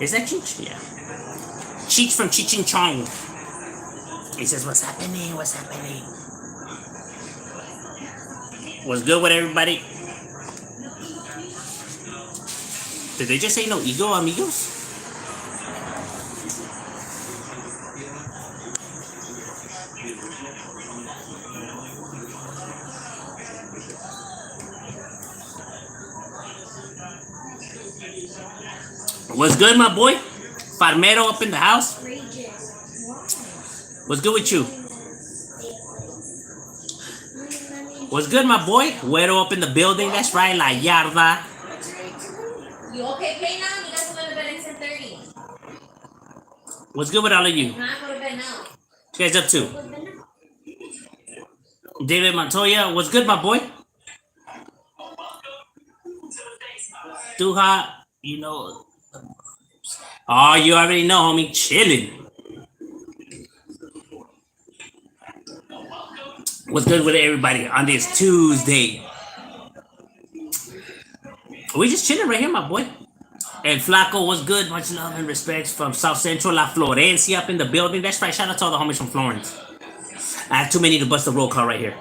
Is that Cheech? Yeah. Cheech from Cheech and Chong. He says, "What's happening? What's happening? What's good with everybody?" Did they just say no ego, amigos? What's good, my boy? Farmero up in the house. What's good with you? What's good, my boy? Güero up in the building. That's right, La Yarda. You okay, play now? You guys go to bed at 10:30. What's good with all of you? Not go to bed now. What you guys up to? David Montoya, what's good, my boy? Duha, you know. Oh, you already know, homie. Chilling. What's good with everybody on this Tuesday? We just chilling right here, my boy. And Flaco, what's good? Much love and respect from South Central La Florencia up in the building. That's right. Shout out to all the homies from Florence. I have too many to bust a roll call right here.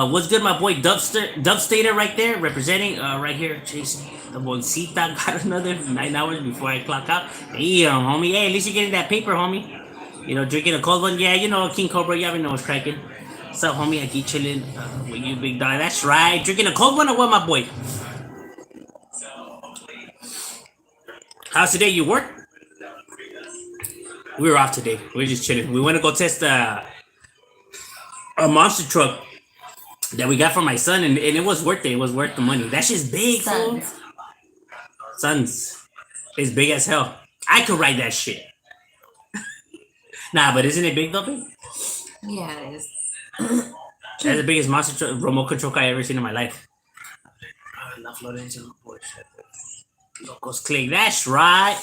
What's good, my boy Dubstater right there, representing right here, Jason. The Bolsita got another 9 hours before I clock out. Damn, homie. Hey, at least you're getting that paper, homie. You know, drinking a cold one. Yeah, you know, King Cobra, you already know what's cracking. What's up, homie? I keep chilling with you, big dog. That's right. Drinking a cold one or what, my boy? How's today? You work? We were off today. We were just chilling. We went to go test a monster truck that we got from my son, and it was worth it. It was worth the money. That shit's big, fool. Sons. It's big as hell. I could ride that shit. Nah, but isn't it big though, big? Yeah, it is. That's the biggest monster truck, remote control car I ever seen in my life. La Florencia, Locos Click. That's right.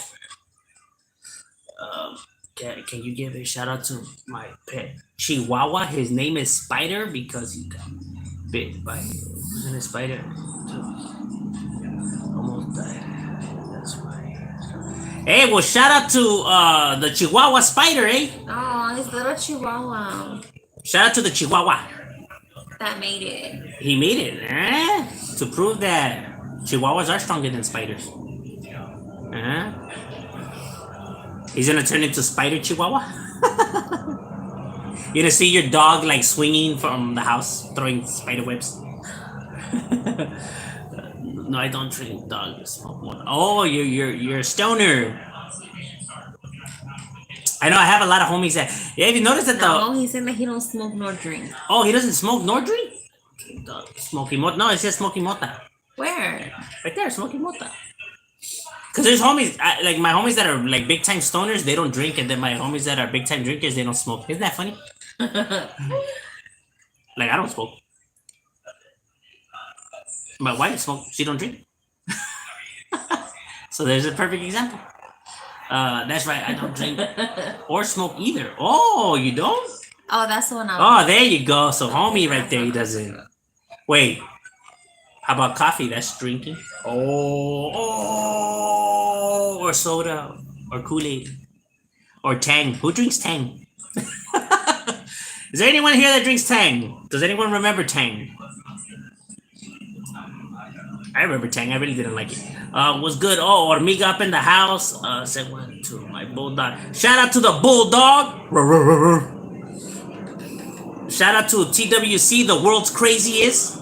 Can you give a shout out to my pet Chihuahua? His name is Spider because he got bit by a spider. Almost died. That's why. Hey, well, shout out to the Chihuahua Spider, eh? Oh, his little Chihuahua. Shout out to the Chihuahua. That made it. He made it, eh? To prove that Chihuahuas are stronger than spiders. He's gonna turn into Spider Chihuahua. You're gonna see your dog like swinging from the house, throwing spider webs. No, I don't drink dog. Smoke one. Oh, you're a stoner. I know. I have a lot of homies that. Yeah, have you noticed that No, he said that he don't smoke nor drink. Oh, he doesn't smoke nor drink. Smoky mota. No, it says smoky mota. Where? Right there, smoky mota. Cause there's homies like my homies that are like big time stoners, they don't drink, and then my homies that are big time drinkers, they don't smoke. Isn't that funny? Like I don't smoke. My wife smokes. She don't drink. So there's a perfect example. That's right. I don't drink or smoke either. Oh, you don't? Oh, that's the one. Oh, there you go. So homie right there, he doesn't. Wait. How about coffee? That's drinking. Oh, or soda, or Kool-Aid, or Tang. Who drinks Tang? Is there anyone here that drinks Tang? Does anyone remember Tang? I remember Tang. I really didn't like it. Was good. Oh, Ormiga up in the house. Said one to my bulldog. Shout out to the bulldog. Shout out to TWC, the world's craziest.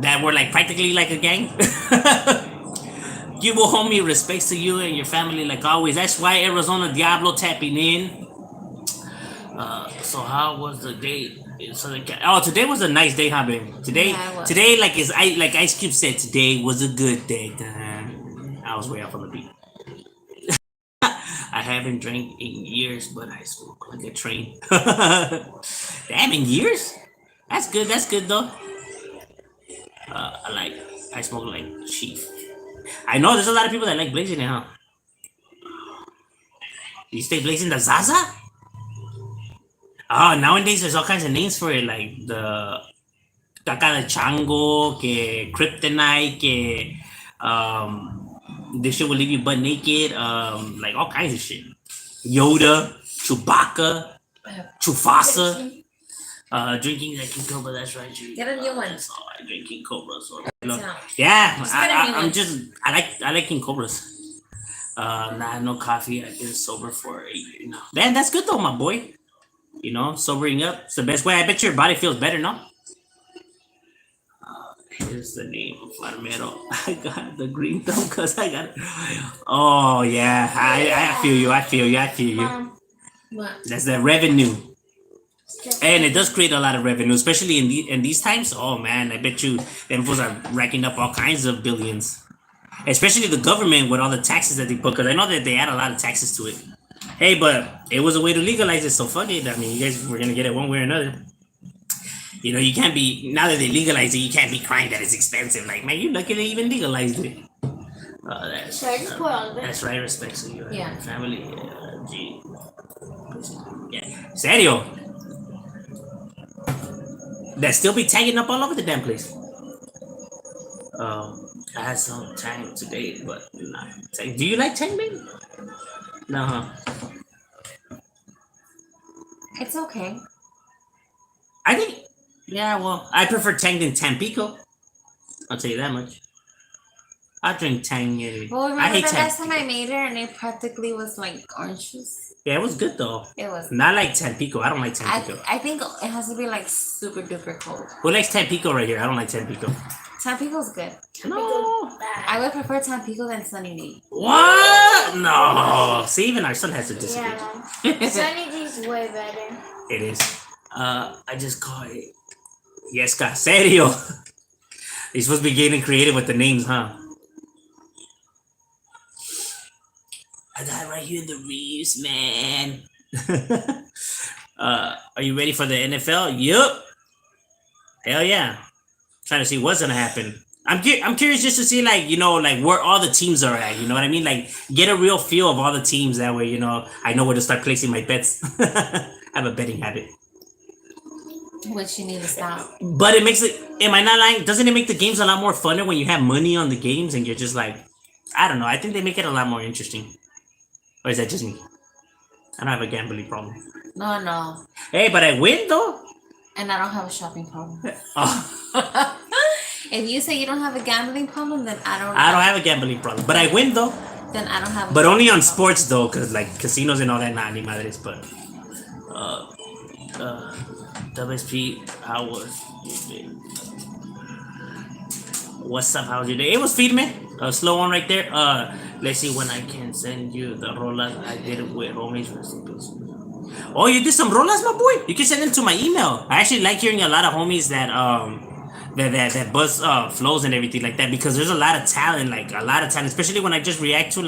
That we're like practically like a gang. Give a homie, respects to you and your family like always. That's why Arizona Diablo tapping in. So how was the day? Oh, today was a nice day, huh, baby? Today, like Ice Cube said, today was a good day. I was way off on the beat. I haven't drank in years, but I smoke like a train. Damn, in years? That's good. That's good though. I smoke like Chief. I know there's a lot of people that like blazing it, huh? You stay blazing the Zaza? Oh, nowadays there's all kinds of names for it, like the caca de chango, que kryptonite, que this shit will leave you butt naked, like all kinds of shit. Yoda, Chewbacca, Chufasa. Drinking that King Cobra, that's right. Get a new one. Oh, I drink King Cobra, so No. yeah, Just get a new one. I like King Cobras. Nah, no coffee. I've been sober for 8 years now. Man, that's good though, my boy. You know, sobering up. It's the best way. I bet your body feels better, no? Here's the name of Farmero. I got the green thumb because I got it. Oh, yeah. I feel you. I feel you. Mom, what? That's the revenue. And it does create a lot of revenue, especially in these times. Oh, man. I bet you them fools are racking up all kinds of billions. Especially the government with all the taxes that they put. Because I know that they add a lot of taxes to it. Hey, but it was a way to legalize it, so fuck it. I mean, you guys were gonna get it one way or another. You know, you can't be, now that they legalized it, you can't be crying that it's expensive. Like, man, you're lucky they even legalized it. Should I just put all of it? That's right, respect to you and Yeah. your family. Gee. Yeah. Serio. That still be tagging up all over the damn place. I had some tang today, but not tang. Do you like tang, baby? No, huh? It's okay. I think, yeah, well, I prefer tang than Tampico. I'll tell you that much. I drink tang. Well, I remember hate the tang. last time I made it and it practically was like orange juice? Yeah, it was good though. It was. Not like Tampico. I don't like Tampico. I think it has to be like super duper cold. Who likes Tampico right here? I don't like Tampico. Tampico's good. No. I would prefer Tampico than Sunny D. What? No. See, even our son has to disagree. Yeah, Sunny D's way better. It is. I just call it. Yes, ca serio. You're supposed to be getting creative with the names, huh? I got it right here in the Reeves, man. Are you ready for the NFL? Yup. Hell yeah. Trying to see what's gonna happen. I'm curious just to see, like, you know, like where all the teams are at. You know what I mean? Like, get a real feel of all the teams. That way, you know, I know where to start placing my bets. I have a betting habit. Which you need to stop. But it makes it. Am I not lying? Doesn't it make the games a lot more funner when you have money on the games and you're just like, I don't know. I think they make it a lot more interesting. Or is that just me? I don't have a gambling problem. No. Hey, but I win though. And I don't have a shopping problem. Oh. If you say you don't have a gambling problem, then I don't have a gambling problem. But I win though. Then I don't have a But only on problem. sports though, because like casinos and all that, nah, ni madres. But WSP, how was your day? What's up? How's your day? It was feed me. Slow one right there. Let's see when I can send you the rolas. I did it with homies. Oh, you did some rolas, my boy. You can send them to my email. I actually like hearing a lot of homies that that buzz flows and everything like that, because there's a lot of talent, especially when I just react to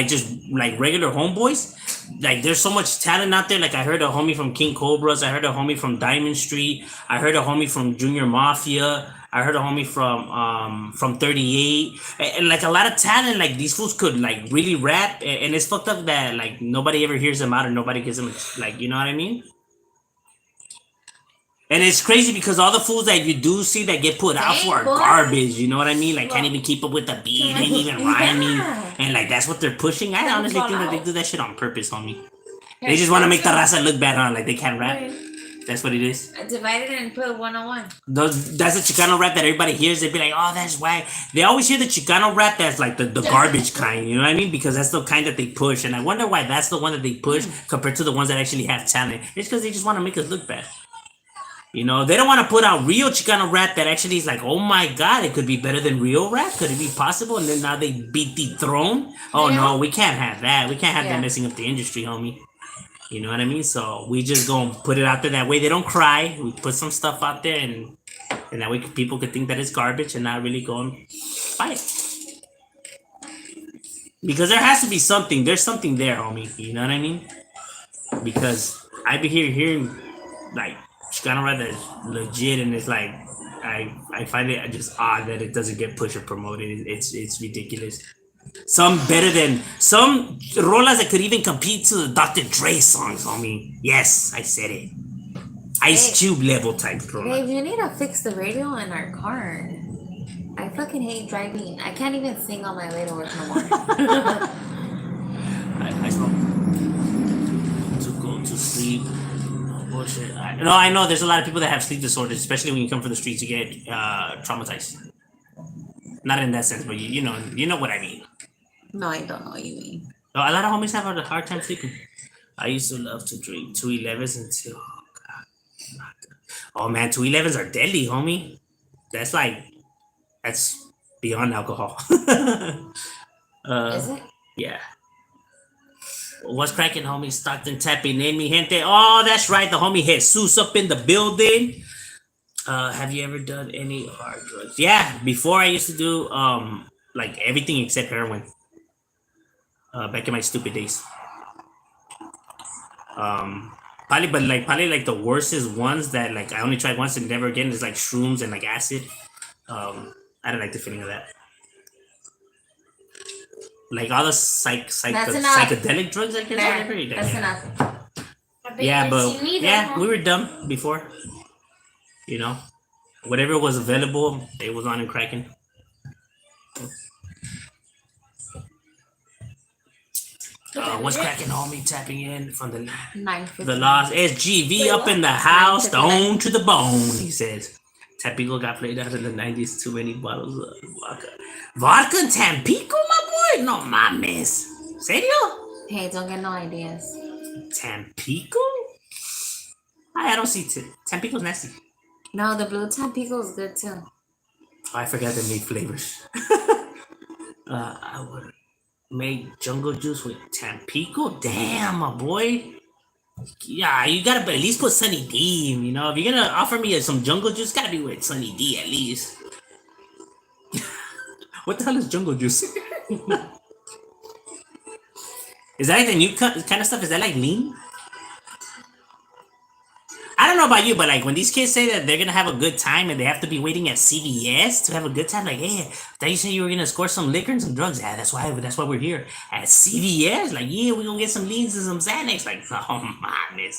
just regular homeboys. Like, there's so much talent out there. Like, I heard a homie from King Cobras, I heard a homie from Diamond Street, I heard a homie from Junior Mafia, I heard a homie from 38, and like a lot of talent. Like, these fools could like really rap, and it's fucked up that like nobody ever hears them out or nobody gives them, like, you know what I mean? And it's crazy because all the fools that you do see that get put out for are garbage, you know what I mean? Like, can't even keep up with the beat, ain't even rhyming, and like that's what they're pushing. I honestly think that they do that shit on purpose, homie. They just want to make the raza look bad, huh? Like they can't rap. That's what it is. Divide it and put 101. That's the Chicano rap that everybody hears. They'd be like, oh, that's why. They always hear the Chicano rap that's like the garbage kind, you know what I mean? Because that's the kind that they push. And I wonder why that's the one that they push compared to the ones that actually have talent. It's because they just want to make us look bad. You know, they don't want to put out real Chicano rap that actually is like, oh my God, it could be better than real rap. Could it be possible? And then now they beat the throne. Oh no, we can't have that. We can't have that messing up the industry, homie. You know what I mean? So we just go put it out there that way. They don't cry. We put some stuff out there, and that way people could think that it's garbage and not really go and buy it. Because there has to be something. There's something there, homie. You know what I mean? Because I be hearing like Chicano rap that's legit, and it's like I find it just odd that it doesn't get pushed or promoted. It's ridiculous. Some better than some rolas that could even compete to the Dr. Dre songs, homie. Yes, I said it. Ice Cube level type rola. Babe, you need to fix the radio in our car. I fucking hate driving. I can't even sing on my way to work no more. I smoke to go to sleep. Oh, bullshit. I know there's a lot of people that have sleep disorders, especially when you come from the streets. You get traumatized. Not in that sense, but you know what I mean. No, I don't know what you mean. A lot of homies have a hard time sleeping. I used to love to drink 211s until. Oh man, 211s are deadly, homie. That's beyond alcohol. Is it? Yeah. What's cracking, homie? Stockton tapping in, mi gente. Oh, that's right. The homie Jesus up in the building. Have you ever done any hard drugs? Yeah, before I used to do like everything except heroin. Back in my stupid days. Probably like the worstest ones that like I only tried once and never again is like shrooms and like acid. I don't like the feeling of that. Like all the psychedelic drugs, I guess. Whatever. That's enough. Yeah, but we were dumb before. You know, whatever was available, it was on and cracking. What's cracking, homie? Tapping in from the Lost SGV up in the house, stone to the bone. He says, Tampico got played out in the 90s. Too many bottles of vodka in Tampico, my boy. No mames. Serio? Hey, don't get no ideas. Tampico? I don't see Tampico's nasty. No, the blue Tampico is good too. I forgot they made flavors. I would make jungle juice with Tampico. Damn, my boy. Yeah, you gotta at least put Sunny D. You know, if you're gonna offer me some jungle juice, gotta be with Sunny D at least. What the hell is jungle juice? Is that like the new kind of stuff? Is that like lean? I don't know about you, but like when these kids say that they're gonna have a good time and they have to be waiting at CVS to have a good time, like, hey, thought you said you were gonna score some liquor and some drugs. Yeah, that's why we're here at CVS. Like, yeah, we're gonna get some leans and some Xanax. Like, oh man,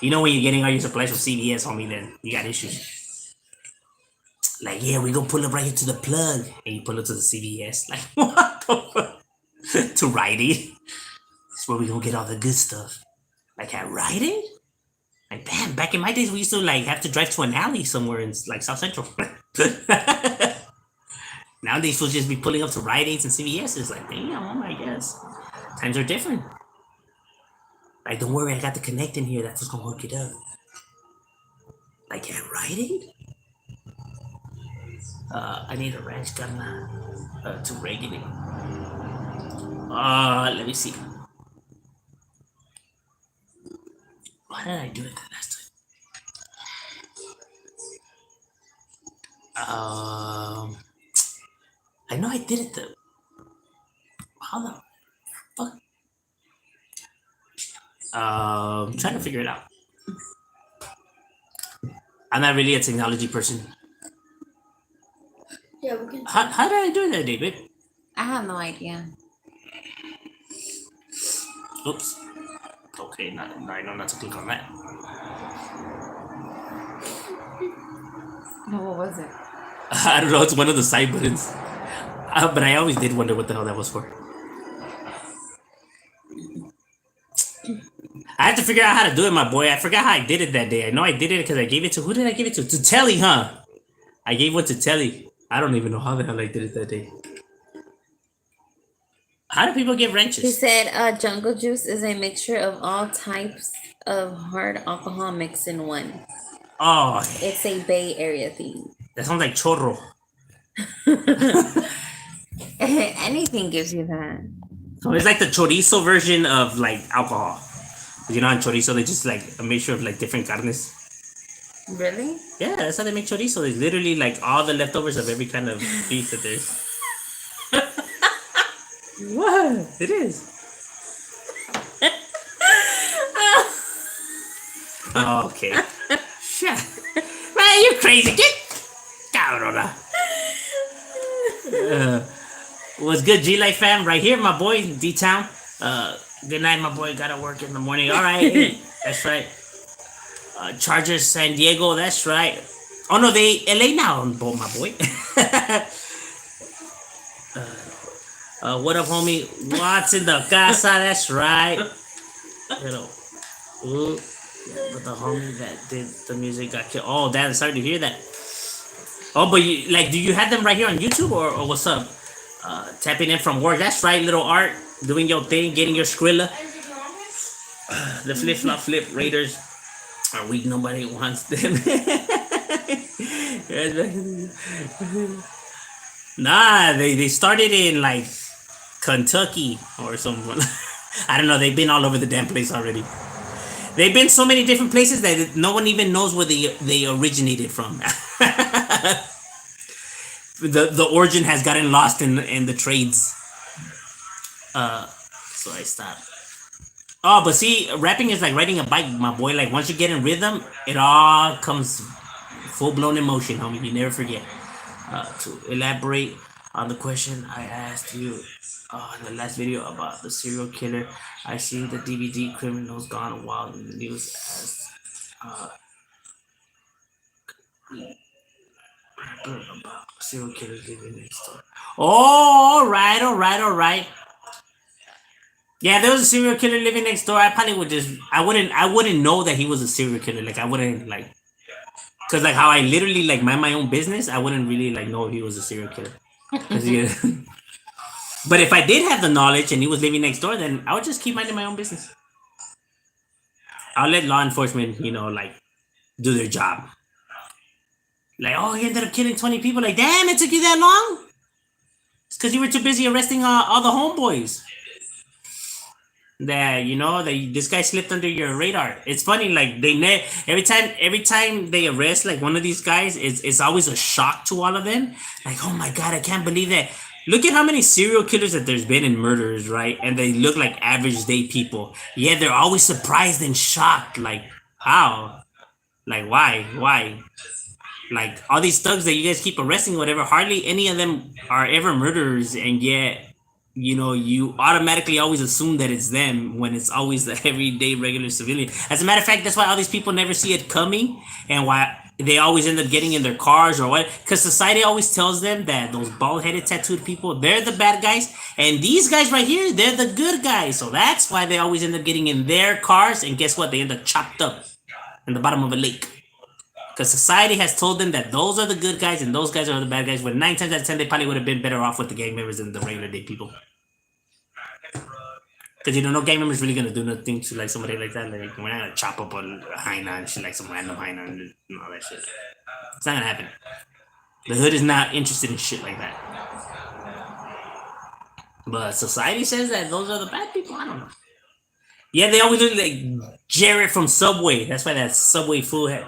you know when you're getting all your supplies from CVS, homie, then you got issues. Like, yeah, we gonna pull up right here to the plug, and you pull up to the CVS. Like, what the fuck? To Rite Aid. That's where we gonna get all the good stuff. Like at Rite Aid. Like, damn, back in my days, we used to like have to drive to an alley somewhere in like South Central. Nowadays, we'll just be pulling up to Rite Aids and CVS's. Like, damn, I guess times are different. Like, don't worry, I got the connect in here. That's what's gonna hook it up. Like at Rite Aid. I need a ranch gun to regulate. Let me see. Why did I do it the last time? I know I did it though. How the fuck? I'm trying to figure it out. I'm not really a technology person. Yeah, we can. How did I do that, David? I have no idea. Oops. Okay, I know not to click on that. No, what was it? I don't know, it's one of the side buttons. But I always did wonder what the hell that was for. I had to figure out how to do it, my boy. I forgot how I did it that day. I know I did it because I gave it to... Who did I give it to? To Telly, huh? I gave one to Telly. I don't even know how the hell I did it that day. How do people get wrenches? He said jungle juice is a mixture of all types of hard alcohol mixed in one. Oh. It's a Bay Area thing. That sounds like chorro. Anything gives you that. So it's like the chorizo version of like alcohol. You know, on chorizo, they just like a mixture of like different carnes. Really? Yeah, that's how they make chorizo. It's literally like all the leftovers of every kind of beef that there's. What? It is. Okay. Shit. Man, you're crazy. Get down on that. Was good, G Life fam? Right here, my boy, D Town. Good night, my boy. Gotta work in the morning. All right, hey, that's right. Chargers, San Diego. That's right. Oh no, they LA now, my boy. What up, homie? What's in the casa? That's right. Little, ooh, yeah, but the homie that did the music got killed. Oh, damn! Sorry to hear that. Oh, but you like, do you have them right here on YouTube or what's up? Tapping in from work. That's right, little Art, doing your thing, getting your Skrilla. The flip flop flip Raiders are weak. Nobody wants them. Nah, they started in like Kentucky or something. I don't know. They've been all over the damn place already. They've been so many different places that no one even knows where they originated from. The origin has gotten lost in the trades. So I stopped. Oh, but see, rapping is like riding a bike, my boy. Like once you get in rhythm, it all comes full blown emotion, homie. You never forget. To elaborate on the question I asked you in the last video about the serial killer, I see the DVD criminals gone wild in the news as about serial killer living next door. Oh, all right. Yeah, there was a serial killer living next door. I probably would just, I wouldn't know that he was a serial killer. Like I wouldn't like, cause like how I literally like mind my own business, I wouldn't really like know if he was a serial killer. Yeah. But if I did have the knowledge and he was living next door, then I would just keep minding my own business. I'll let law enforcement, like do their job. Like, oh, he ended up killing 20 people. Like, damn, it took you that long? It's because you were too busy arresting all the homeboys. That this guy slipped under your radar. It's funny, like every time they arrest like one of these guys, it's always a shock to all of them. Like, oh my god, I can't believe that. Look at how many serial killers that there's been and murderers, right? And they look like average day people. Yeah, they're always surprised and shocked. Like, how? Like, why? Like all these thugs that you guys keep arresting, whatever, hardly any of them are ever murderers, and yet you automatically always assume that it's them when it's always the everyday regular civilian. As a matter of fact, that's why all these people never see it coming, and why they always end up getting in their cars or what, because society always tells them that those bald-headed tattooed people, they're the bad guys, and these guys right here, they're the good guys. So that's why they always end up getting in their cars, and guess what? They end up chopped up in the bottom of a lake. Because society has told them that those are the good guys and those guys are the bad guys, when 9 times out of 10 they probably would have been better off with the gang members than the regular day people. Because no gang member's really gonna do nothing to like somebody like that. Like, we're not gonna chop up a hyena and shit, like some random hyena and all that shit. It's not gonna happen. The hood is not interested in shit like that. But society says that those are the bad people. I don't know. Yeah, they always look like Jared from Subway. That's why that Subway fool had,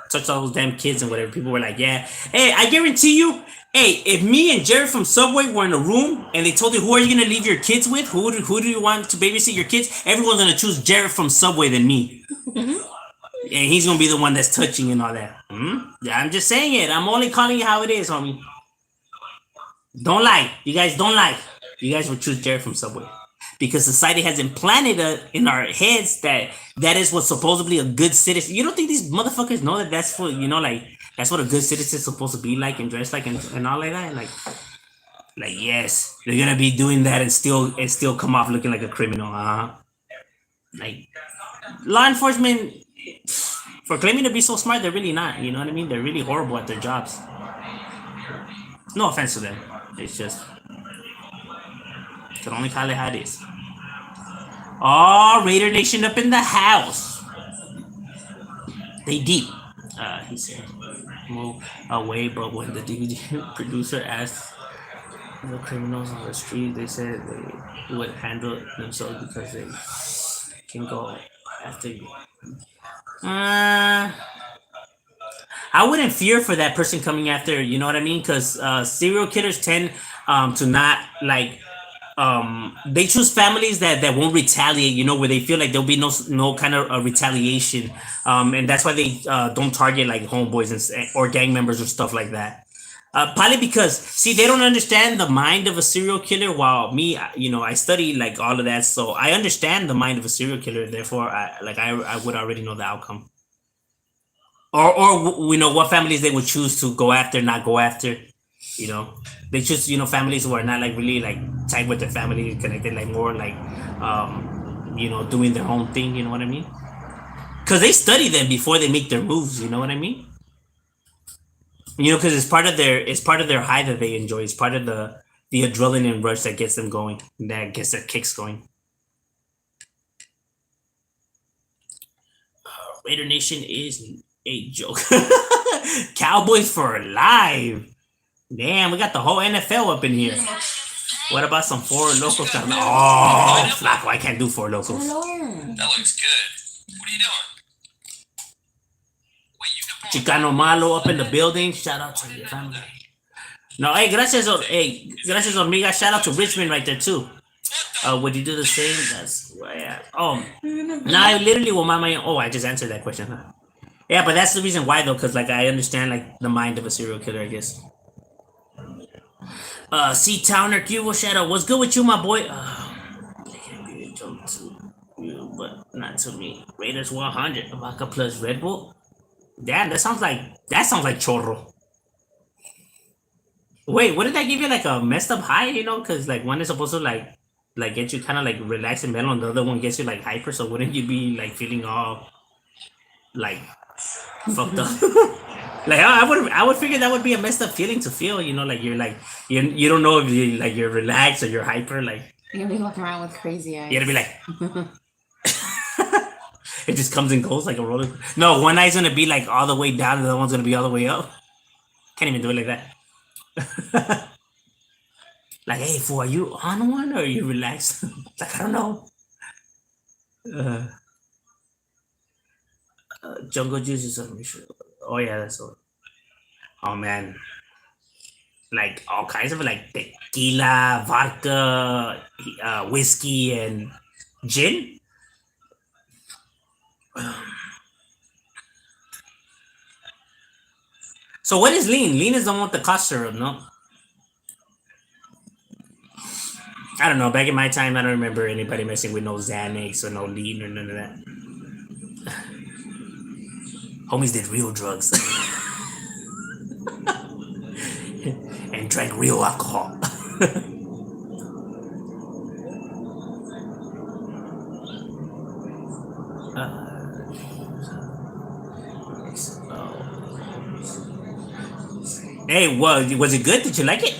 touched all those damn kids and whatever. People were like, yeah. Hey, I guarantee you, if me and Jared from Subway were in a room and they told you, who are you going to leave your kids with? Who do you want to babysit your kids? Everyone's going to choose Jared from Subway than me. And he's going to be the one that's touching and all that. Yeah, I'm just saying it. I'm only calling you how it is, homie. Don't lie. You guys don't lie. You guys will choose Jared from Subway. Because society has implanted in our heads that is what's supposedly a good citizen. You don't think these motherfuckers know that that's for, that's what a good citizen is supposed to be like and dress like and all like that? Like yes, they're gonna be doing that and still come off looking like a criminal, huh? Like, law enforcement, for claiming to be so smart, they're really not. You know what I mean? They're really horrible at their jobs. No offense to them. It's just, can only call it how it is. Oh, Raider Nation up in the house. They deep. He said, move away, but when the DVD producer asked the criminals on the street, they said they would handle themselves because they can go after you. I wouldn't fear for that person coming after, you know what I mean? Because serial killers tend to not like, they choose families that won't retaliate, where they feel like there'll be no kind of retaliation, and that's why they don't target like homeboys or gang members or stuff like that. Probably because see they don't understand the mind of a serial killer. While me, I study like all of that, so I understand the mind of a serial killer. Therefore, I would already know the outcome, or we know what families they would choose to go after, not go after. You know, they choose families who are not like really like tight with their family, connected, like more like doing their own thing. You know what I mean? Because they study them before they make their moves. You know what I mean? Because it's part of their high that they enjoy. It's part of the adrenaline rush that gets them going, that gets their kicks going. Raider Nation is a joke. Cowboys for life. Damn, we got the whole NFL up in here. What about some four locals? Oh, Flacco, I can't do four locals. That looks good. What are you doing? Chicano Malo up in the building. Shout out to your family. No, hey, gracias, Omega. Shout out to Richmond right there too. Would you do the same? That's yeah. No, I literally will mind my. Oh, I just answered that question. Huh? Yeah, but that's the reason why though, because like I understand like the mind of a serial killer, I guess. C Towner Cubo Shadow, what's good with you, my boy? They can be a joke to you, but not to me. Raiders 100, Vodka plus Red Bull. Damn, that sounds like chorro. Wait, wouldn't that give you like a messed up high? Because like one is supposed to like get you kind of like relaxed and mellow, and the other one gets you like hyper. So wouldn't you be like feeling all like fucked up? Like I would figure that would be a messed up feeling to feel. Like you're like you don't know if you're relaxed or you're hyper. Like You're gonna be walking around with crazy eyes. you're gonna be like. It just comes and goes like a roller. No, one eye's gonna be like all the way down, and the other one's gonna be all the way up. Can't even do it like that. Like, hey, fool, are you on one or are you relaxed? Like, I don't know. Jungle juice is something. Oh yeah, that's all. Oh man, like all kinds of like tequila, vodka, whiskey, and gin. So what is lean? Lean is the one with the cough syrup, no? I don't know. Back in my time, I don't remember anybody messing with no Xanax or no lean or none of that. Homies did real drugs and drank real alcohol. Hey, was it good? Did you like it?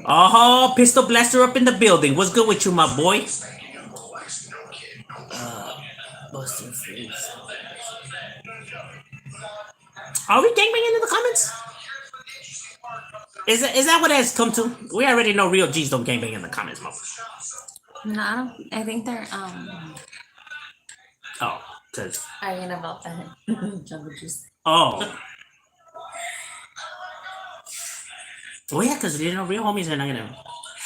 Oh, Pistol Blaster up in the building. What's good with you, my boy? Buster Freeze. Are we gangbanging in the comments? Is that what it has come to? We already know real G's don't gangbang in the comments, motherfucker. No, I don't. I think they're Oh, cause arguing about that jungle juice. oh. Well, yeah, because real homies are not gonna.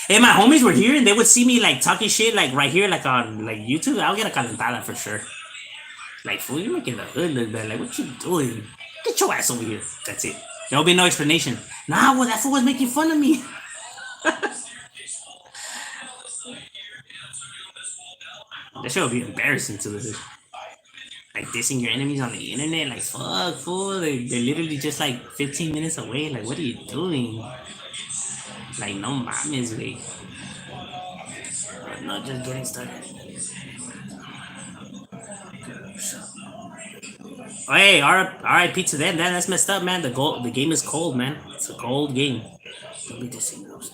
If my homies were here and they would see me like talking shit like right here, like on like YouTube, I'll get a calentada for sure. Like, fool, you're making the hood look bad. Like, what you doing? Get your ass over here. That's it. There'll be no explanation. Nah, well, that fool was making fun of me. That shit would be embarrassing to listen. Like dissing your enemies on the internet, like fuck, fool. They're literally just like 15 minutes away. Like, what are you doing? Like, no mames, güey. Not just getting started. Oh, hey, RIP to them. That's messed up, man. The game is cold, man. It's a cold game. Don't be dissing those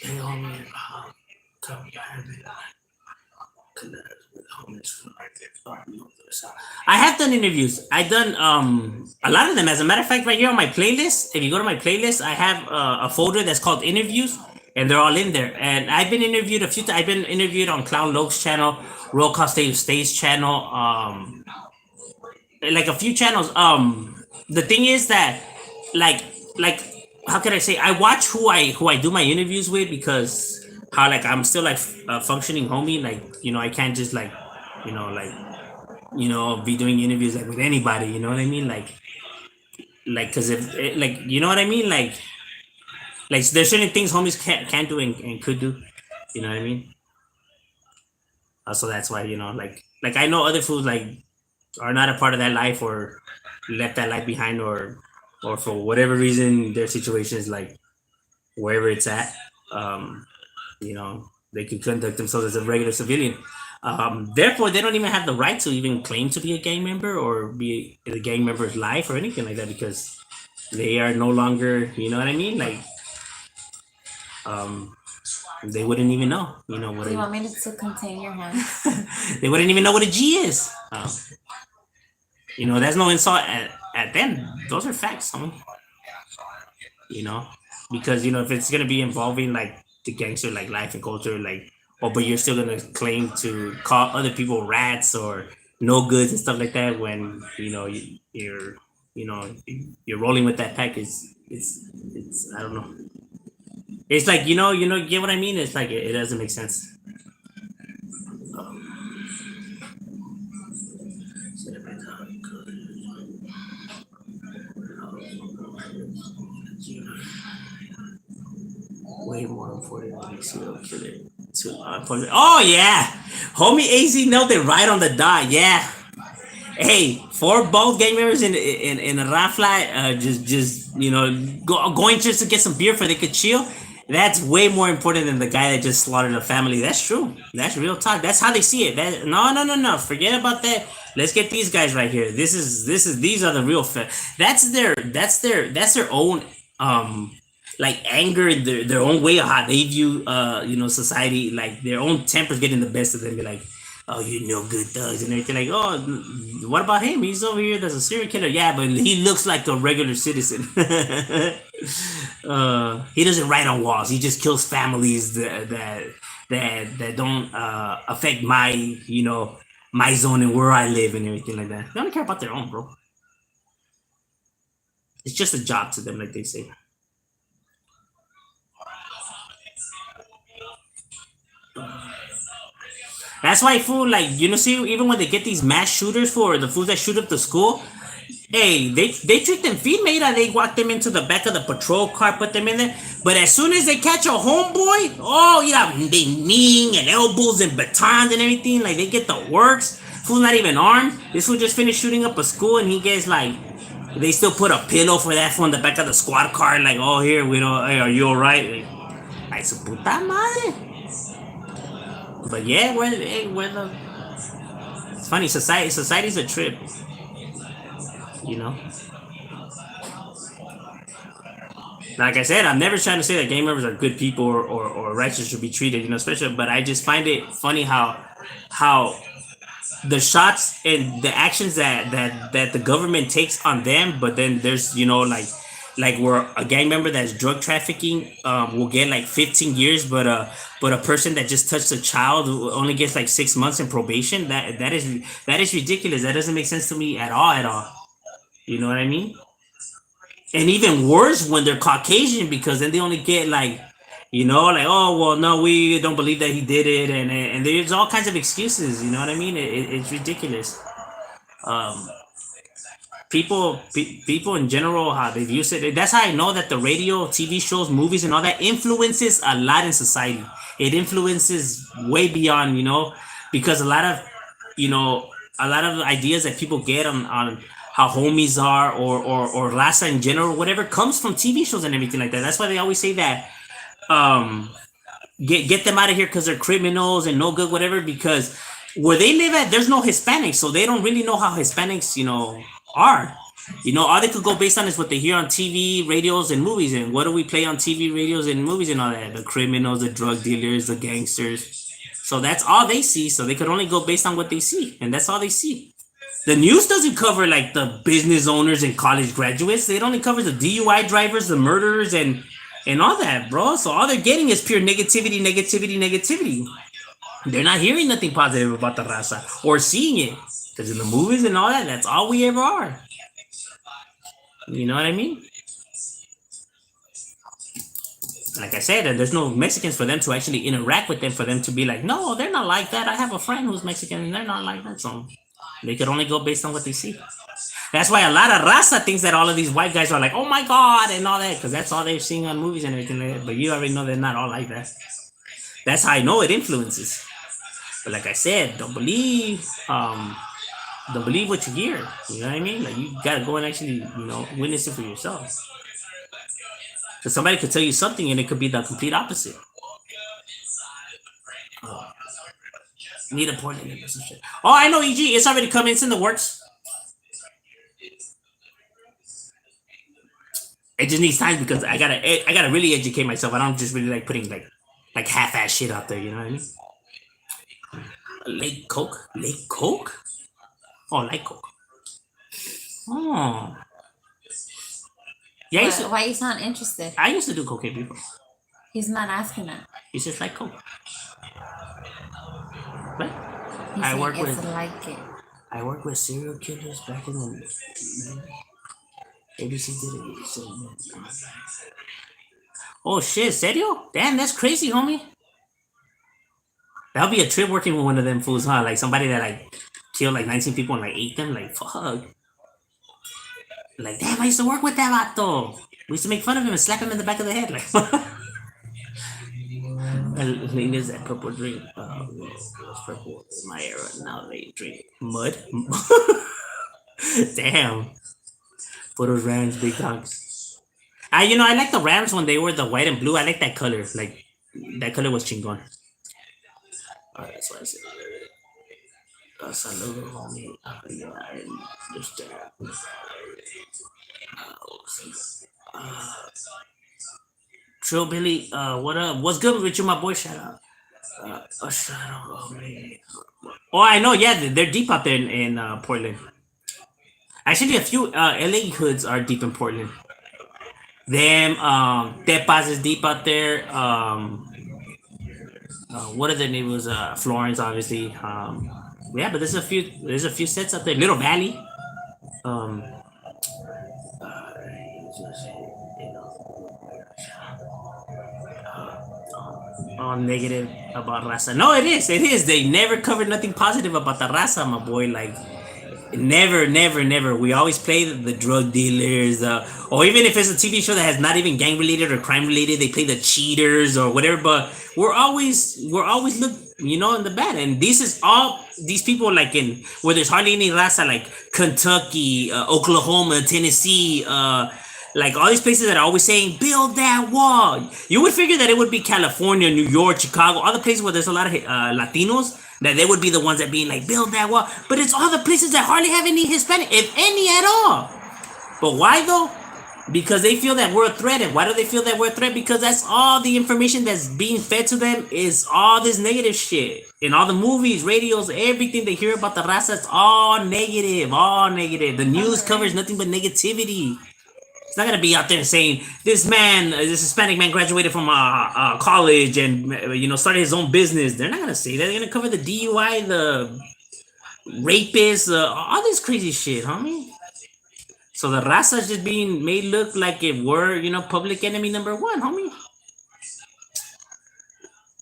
Hey, homie, tell me I have it. I have done interviews. I've done a lot of them. As a matter of fact, right here on my playlist, if you go to my playlist, I have a folder that's called interviews, and they're all in there. And I've been interviewed a few times. I've been interviewed on Clown Loke's channel, Roll Call Stage channel, like a few channels. The thing is that, like, how can I say? I watch who I do my interviews with because how like I'm still like functioning homie. Like I can't just like like be doing interviews like with anybody. You know what I mean? Like because if like you know what I mean? Like there's certain things homies can't do and could do. You know what I mean? So that's why like I know other fools like are not a part of that life or left that life behind or for whatever reason their situation is like wherever it's at. Um, they can conduct themselves as a regular civilian. Therefore, they don't even have the right to even claim to be a gang member or be in a gang member's life or anything like that because they are no longer, you know what I mean? Like, um, they wouldn't even know, what Do you want me to contain your hands? they wouldn't even know what a G is. That's no insult at them. Those are facts, homie. You know, because if it's gonna be involving like the gangster like life and culture, like but you're still gonna claim to call other people rats or no goods and stuff like that when you're rolling with that pack is it's I don't know. It's like get what I mean. It's like it doesn't make sense. Way more important than serial killer. Oh yeah, homie AZ nailed it right on the dot. Yeah. Hey, for both gang members in a rafla, just going just to get some beer for they could chill. That's way more important than the guy that just slaughtered a family. That's true. That's real talk. That's how they see it. No. Forget about that. Let's get these guys right here. These are the real. That's their own like anger, their own way of how they view society. Like their own tempers getting the best of them. Be like, oh, good thugs and everything. Like, oh, what about him? He's over here. There's a serial killer. Yeah, but he looks like a regular citizen. He doesn't write on walls. He just kills families that don't affect my my zone and where I live and everything like that. They don't care about their own, bro. It's just a job to them, like they say. That's why fool like see even when they get these mass shooters for the fools that shoot up the school, hey, they treat them female. They walk them into the back of the patrol car, put them in there. But as soon as they catch a homeboy, oh yeah, they kneeing and elbows and batons and everything. Like they get the works. Fool not even armed. This fool just finished shooting up a school and he gets like, they still put a pillow for that fool in the back of the squad car. Like, oh here we don't. Hey, are you alright? Like su puta madre. But yeah, we're the. It's funny. Society's a trip. Like I said, I'm never trying to say that gang members are good people or righteous should be treated, especially. But I just find it funny how the shots and the actions that the government takes on them, but then there's like where a gang member that's drug trafficking will get like 15 years, but a person that just touched a child only gets like 6 months in probation. That is ridiculous. That doesn't make sense to me at all. You know what I mean? And even worse when they're Caucasian because then they only get like oh well no, we don't believe that he did it, and there's all kinds of excuses. You know what I mean? It's ridiculous. People in general, how they've used it. That's how I know that the radio, TV shows, movies, and all that influences a lot in society. It influences way beyond, because a lot of ideas that people get on how homies are or raza in general, whatever, comes from TV shows and everything like that. That's why they always say that get them out of here because they're criminals and no good, whatever, because where they live at, there's no Hispanics, so they don't really know how Hispanics, are. All they could go based on is what they hear on TV, radios, and movies. And what do we play on TV, radios, and movies and all that? The criminals, the drug dealers, the gangsters. So that's all they see. So they could only go based on what they see, and that's all they see. The news doesn't cover like the business owners and college graduates. It only covers the DUI drivers, the murderers, and all that, bro. So all they're getting is pure negativity. They're not hearing nothing positive about the raza or seeing it. Because in the movies and all that, that's all we ever are. You know what I mean? like I said, and there's no Mexicans for them to actually interact with them, for them to be like, no, they're not like that. I have a friend who's Mexican and they're not like that. So they could only go based on what they see. That's why a lot of raza thinks that all of these white guys are like, oh my god, and all that, because that's all they're seeing on movies and everything like that. But you already know they're not all like that. That's how I know it influences. But like I said, don't believe what you hear. You know what I mean? Like you gotta go and actually, witness it for yourself. Because somebody could tell you something and it could be the complete opposite. Need a point in it or some shit. Oh, I know, EG. It's already coming. It's in the works. It just needs time because I gotta really educate myself. I don't just really like putting like half-ass shit out there. You know what I mean? Lake Coke. Oh, Lake Coke. Oh. Yeah, Why you sound interested? I used to do cocaine before. He's not asking that. He's just like Coke. Right? I work with like it. I worked with serial killers back in the ABC did it. So, oh shit, serio? Damn, that's crazy, homie. That'll be a trip working with one of them fools, huh? Like somebody that like killed like 19 people and like ate them. Like fuck. Like damn, I used to work with that vato. We used to make fun of him and slap him in the back of the head. Like Lean is that purple drink. Was purple in my era. Now they drink mud. Damn. For those Rams, big dogs. I like the Rams when they were the white and blue. I like that color. Like that color was chingon. Alright, that's what I said. Saludo, homie. Yeah, I understand. Trill Billy, what up? What's good with you, my boy? Shout out. Shout out, homie. Oh, I know. Yeah, they're deep out there in Portland. Actually, a few LA hoods are deep in Portland. Them, Tepas is deep out there. What are their names? Florence, obviously. Yeah, but there's a few sets out there. Little Valley. All negative about raza. No, it is. They never covered nothing positive about the raza, my boy. Like never. We always play the drug dealers, or even if it's a TV show that has not even gang related or crime related, they play the cheaters or whatever. But we're always look, in the bad. And this is all these people like in where there's hardly any raza, like Kentucky, Oklahoma, Tennessee, like all these places that are always saying build that wall. You would figure that it would be California, New York, Chicago, all the places where there's a lot of Latinos, that they would be the ones that being like build that wall. But it's all the places that hardly have any Hispanic, if any at all. But why though? Because they feel that we're a threat. And why do they feel that we're a threat? Because that's all the information that's being fed to them is all this negative shit. In all the movies, radios, everything they hear about the raza, it's all negative, all negative. The news covers nothing but negativity. It's not gonna be out there saying this Hispanic man graduated from college and started his own business. They're not gonna say that. They're gonna cover the DUI, the rapists, all this crazy shit, homie. So the raza is just being made look like it were, public enemy number one, homie.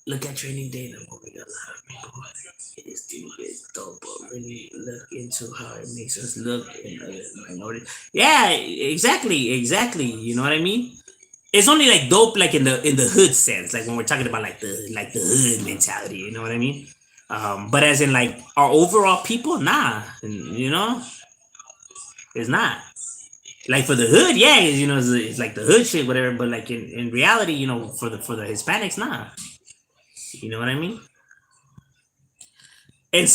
Look at Training Day, the movie. A lot of people. This dude is dope, but really look into how it makes us look in other minorities. Yeah, exactly. You know what I mean? It's only like dope, like in the hood sense, like when we're talking about like the hood mentality. You know what I mean? But as in like our overall people, nah. It's not. Like for the hood, yeah, it's like the hood shit, whatever. But like in reality, for the Hispanics, nah. You know what I mean? And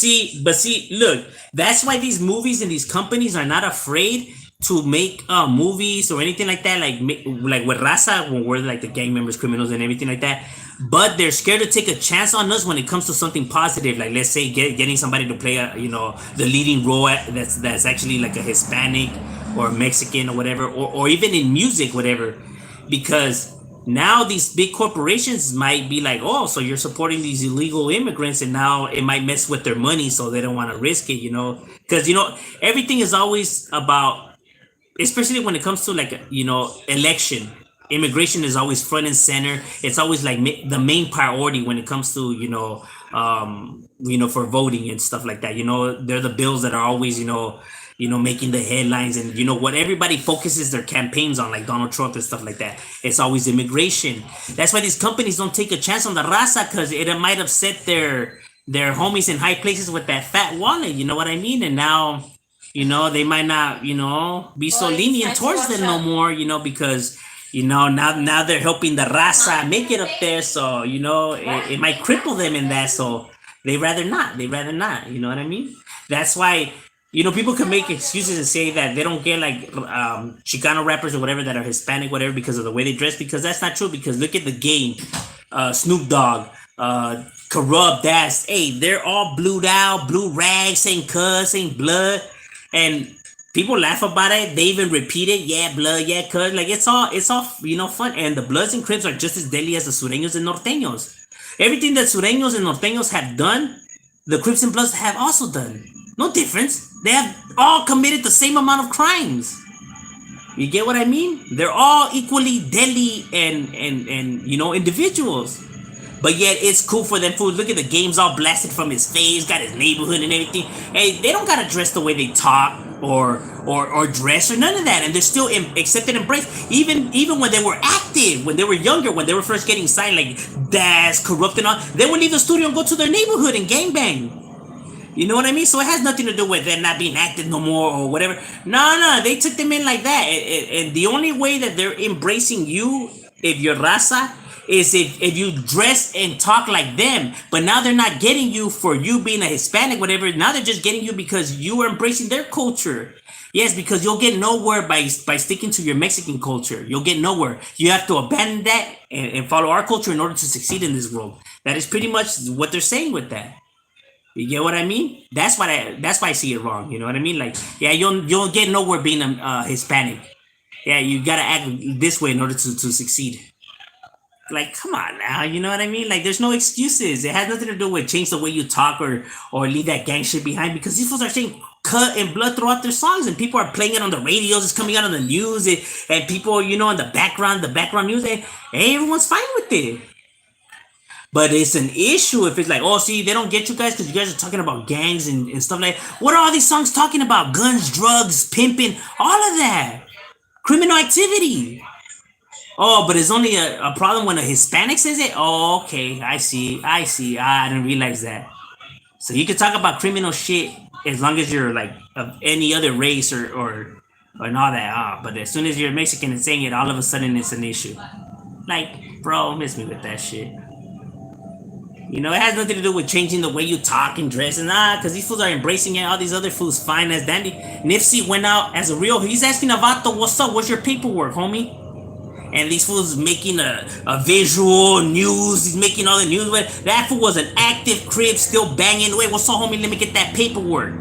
look, that's why these movies and these companies are not afraid to make movies or anything like that, like with raza, when we're like the gang members, criminals, and everything like that. But they're scared to take a chance on us when it comes to something positive, like let's say getting somebody to play the leading role that's actually like a Hispanic or Mexican or whatever, or even in music, whatever, because now these big corporations might be like, oh, so you're supporting these illegal immigrants, and now it might mess with their money, so they don't want to risk it, because everything is always about, especially when it comes to like election. immigration is always front and center. It's always like the main priority when it comes to for voting and stuff like that. They're the bills that are always making the headlines, and what everybody focuses their campaigns on, like Donald Trump and stuff like that. It's always immigration. That's why these companies don't take a chance on the raza, because it might upset their homies in high places with that fat wallet. You know what I mean? And now they might not be so lenient towards them no more. Because now they're helping the raza make it up there, so it might cripple them in that. So they rather not. You know what I mean? That's why people can make excuses and say that they don't get like Chicano rappers or whatever that are Hispanic, whatever, because of the way they dress. Because that's not true. Because look at the game, Snoop Dogg, Corrupt, that's they're all blued out, blue rags, ain't cuss, ain't blood, and people laugh about it. They even repeat it, yeah, blood, yeah, cuz. Like, it's all fun. And the Bloods and Crips are just as deadly as the Sureños and Norteños. Everything that Sureños and Norteños have done, the Crips and Bloods have also done. No difference. They have all committed the same amount of crimes. You get what I mean? They're all equally deadly and individuals. But yet it's cool for them fools. Look at the games all blasted from his face, got his neighborhood and everything. Hey, they don't gotta dress the way they talk or dress or none of that, and they're still accepted and embraced. Even when they were active, when they were younger, when they were first getting signed, like Daz, Corrupt and all, they would leave the studio and go to their neighborhood and gangbang. You know what I mean? So it has nothing to do with them not being active no more or whatever. No, they took them in like that. And the only way that they're embracing you, if you're raza, is if you dress and talk like them. But now they're not getting you for you being a Hispanic, whatever. Now they're just getting you because you are embracing their culture. Yes, because you'll get nowhere by sticking to your Mexican culture. You'll get nowhere. You have to abandon that and follow our culture in order to succeed in this world. That is pretty much what they're saying with that. You get what I mean? That's why I see it wrong. You know what I mean? Like, yeah, you'll get nowhere being a Hispanic. Yeah, you gotta act this way in order to succeed. Like, come on now, you know what I mean? Like, there's no excuses. It has nothing to do with change the way you talk or leave that gang shit behind, because these fools are saying cut and blood throughout their songs, and people are playing it on the radios. It's coming out on the news, and people, in the background news, and everyone's fine with it. But it's an issue if it's like, oh, see, they don't get you guys because you guys are talking about gangs and stuff like that. What are all these songs talking about? Guns, drugs, pimping, all of that. Criminal activity. Oh, but it's only a problem when a Hispanic says it? Oh, okay, I see. I didn't realize that. So you can talk about criminal shit as long as you're like of any other race or and all that. But as soon as you're Mexican and saying it, all of a sudden it's an issue. Like, bro, miss me with that shit. It has nothing to do with changing the way you talk and dress, and because these fools are embracing it. All these other fools fine as dandy. Nipsey went out as a real. He's asking Avato, "What's up? What's your paperwork, homie?" And these fools making a visual news. He's making all the news. That fool was an active crib, still banging. Wait, what's up, homie? Let me get that paperwork.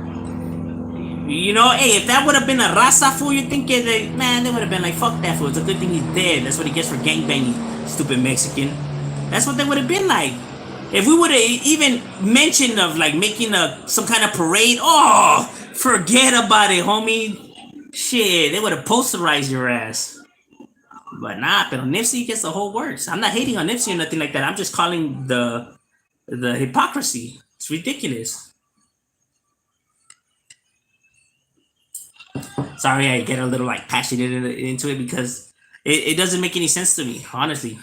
Hey, if that would have been a raza fool, you're thinking that, man, they would have been like, fuck that fool. It's a good thing he's dead. That's what he gets for gangbanging, stupid Mexican. That's what they would have been like. If we would have even mentioned of like making some kind of parade, oh, forget about it, homie. Shit, they would have posterized your ass. But nah, but Nipsey gets the whole works. I'm not hating on Nipsey or nothing like that. I'm just calling the hypocrisy. It's ridiculous. Sorry, I get a little like passionate into it because it doesn't make any sense to me, honestly.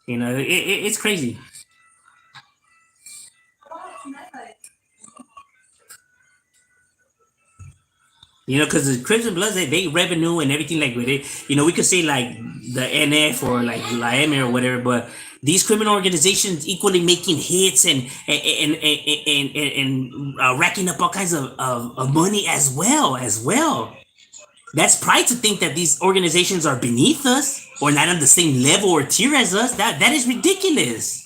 It's crazy. Because the Crips and Bloods, they revenue and everything like with it. We could say like the NF or like La M or whatever, but these criminal organizations equally making hits and racking up all kinds of money as well. That's pride to think that these organizations are beneath us or not on the same level or tier as us. That is ridiculous.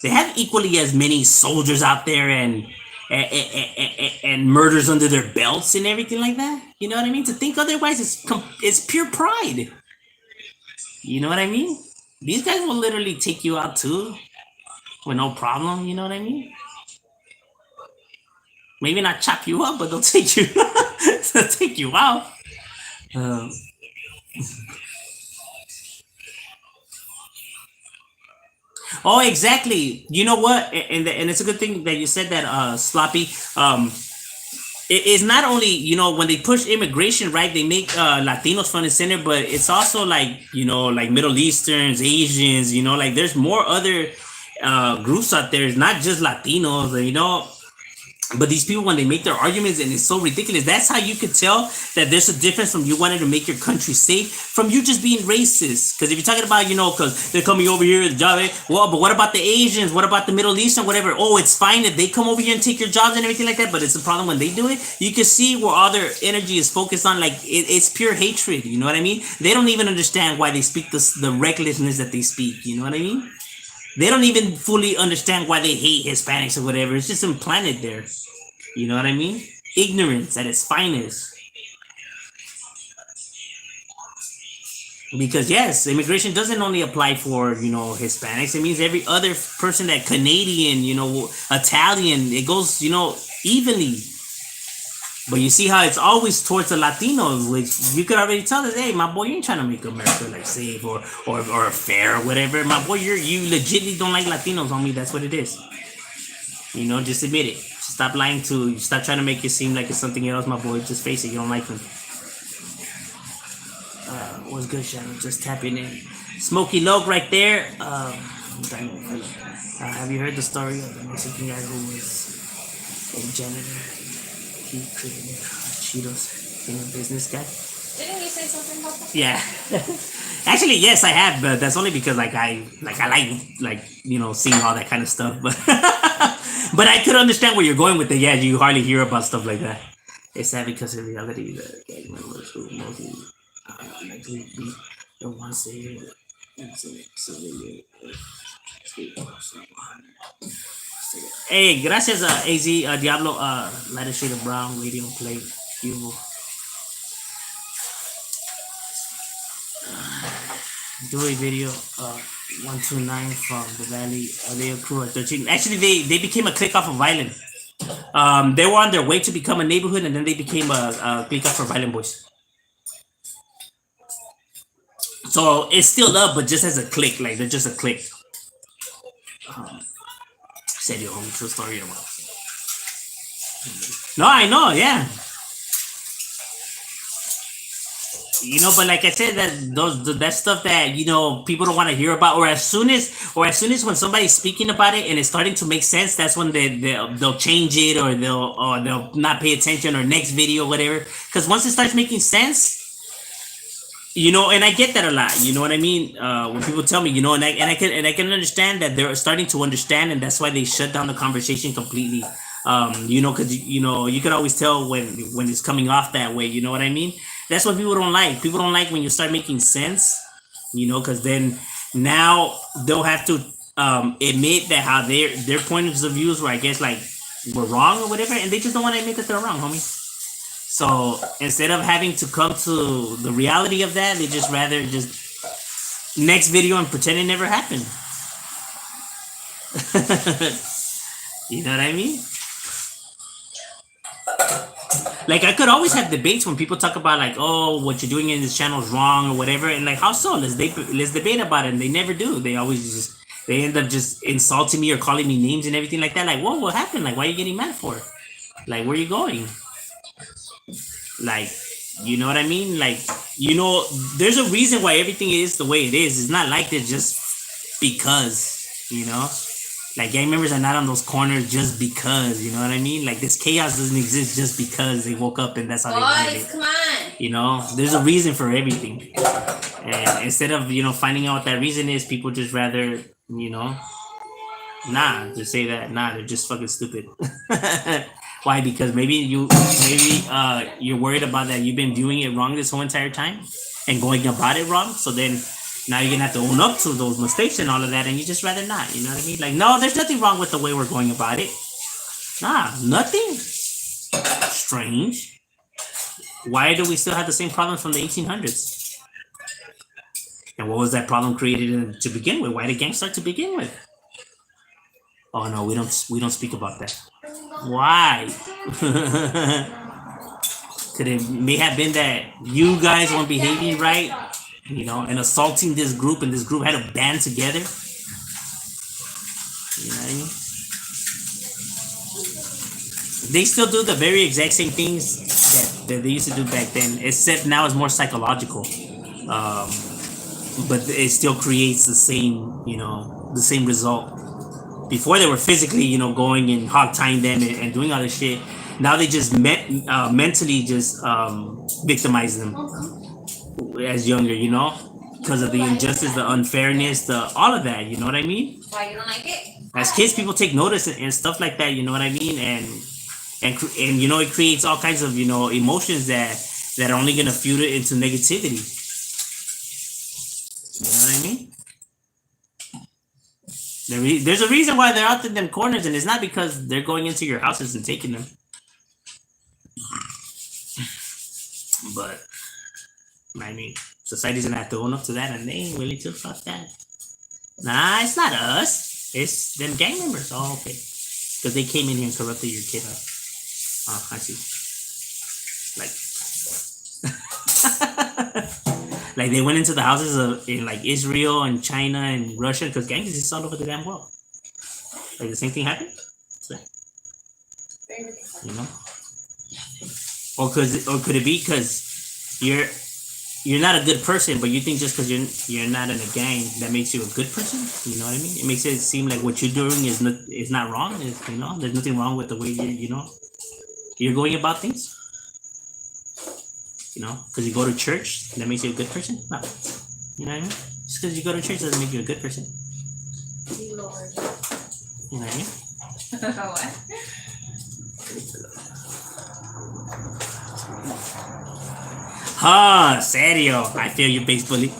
They have equally as many soldiers out there and murders under their belts and everything like that. You know what I mean? To think otherwise is pure pride. You know what I mean? These guys will literally take you out too with no problem. You know what I mean? Maybe not chop you up, but they'll take you. to take you out. Um, oh, exactly. You know what? And it's a good thing that you said that, Sloppy. It's not only, when they push immigration, right, they make Latinos front and center, but it's also like, like Middle Easterns, Asians, like there's more other groups out there. It's not just Latinos, but these people, when they make their arguments, and it's so ridiculous, that's how you could tell that there's a difference from you wanting to make your country safe from you just being racist. Because if you're talking about, because they're coming over here, the job, well, but what about the Asians? What about the Middle Eastern, whatever? Oh, it's fine if they come over here and take your jobs and everything like that, but it's a problem when they do it. You can see where all their energy is focused on, like, it's pure hatred, you know what I mean? They don't even understand why they speak the recklessness that they speak, you know what I mean? They don't even fully understand why they hate Hispanics or whatever. It's just implanted there. You know what I mean? Ignorance at its finest. Because yes, immigration doesn't only apply for, Hispanics. It means every other person, that Canadian, Italian, it goes, evenly. But you see how it's always towards the Latinos, which you could already tell us, hey, my boy, you ain't trying to make America like safe or fair or whatever. My boy, you legitimately don't like Latinos, homie. That's what it is. Just admit it. Stop lying stop trying to make it seem like it's something else, my boy. Just face it, you don't like them. What's good, Shannon? Just tapping in. Smokey Loke right there. Have you heard the story of the Mexican guy who was a janitor? He created Cheetos in a business guy. Didn't you say something about that? Yeah. Actually, yes, I have, but that's only because I like seeing all that kind of stuff. But but I could understand where you're going with it. Yeah, you hardly hear about stuff like that. It's sad because in reality, the gang members who mostly likely be the ones they Hey, gracias AZ Diablo, lighter shade of brown, radium plate, evil. Do a video 129 from the Valley. They accrue at 13. Actually, they became a click off of Violent. They were on their way to become a neighborhood, and then they became a click off for Violent Boys. So it's still up, but just as a click, like they're just a click. Said your home true story about. No, I know, yeah. But like I said, that stuff that people don't want to hear about, or as soon as when somebody's speaking about it and it's starting to make sense, that's when they'll change it, or they'll not pay attention, or next video, whatever. Because once it starts making sense, and I get that a lot. You know what I mean? When people tell me, and I can understand that they're starting to understand, and that's why they shut down the conversation completely. Because you can always tell when it's coming off that way. You know what I mean? That's what people don't like. People don't like when you start making sense. Because then now they'll have to admit that how their points of views were, I guess, like, were wrong or whatever, and they just don't want to admit that they're wrong, homie. So instead of having to come to the reality of that, they just rather just next video and pretend it never happened. You know what I mean? Like, I could always have debates when people talk about, like, oh, what you're doing in this channel is wrong or whatever, and like, how so? Let's debate about it. And they never do. They always they end up just insulting me or calling me names and everything like that. Like, whoa, what happened? Like, why are you getting mad for? Like, where are you going? Like, you know what I mean? Like, there's a reason why everything is the way it is. It's not like they're just because, like, gang members are not on those corners just because, you know what I mean? Like, this chaos doesn't exist just because they woke up and that's how they did it. Come on. There's a reason for everything. And instead of, finding out what that reason is, people just rather, just say that, they're just fucking stupid. Why? Because maybe you're worried about that you've been viewing it wrong this whole entire time and going about it wrong. So then now you're gonna have to own up to those mistakes and all of that, and you just rather not. You know what I mean? Like, no, there's nothing wrong with the way we're going about it. Nothing. Strange. Why do we still have the same problems from the 1800s? And what was that problem created to begin with? Why did gangs start to begin with? Oh no, we don't speak about that. Why? Could it may have been that you guys weren't behaving right, you know, and assaulting this group, and this group had to band together. You know what I mean? They still do the very exact same things that they used to do back then, except now it's more psychological. But it still creates the same, you know, the same result. Before they were physically, you know, going and hog tying them and doing all this shit. Now they just mentally just victimize them as younger, you know, because of the injustice, the unfairness, the all of that. You know what I mean? Why you don't like it? As kids, people take notice and stuff like that. You know what I mean? And you know, it creates all kinds of, you know, emotions that are only gonna fuel it into negativity. You know what I mean? There's a reason why they're out in them corners, and it's not because they're going into your houses and taking them. But I mean, society's gonna have to own up to that, and they ain't willing to. Fuck that. Nah, it's not us. It's them gang members. Oh, okay. Because they came in here and corrupted your kid. Oh, I see. Like they went into the houses in like Israel and China and Russia, because gangs exist all over the damn world. Like the same thing happened. So, you know. Or could it be because you're not a good person, but you think just because you're not in a gang that makes you a good person? You know what I mean? It makes it seem like what you're doing is not wrong. You know, there's nothing wrong with the way you're going about things. You know, because you go to church, that makes you a good person. No, you know what I mean? Just because you go to church doesn't make you a good person. You know what I mean? What? Ah, serio. I feel you, base bully.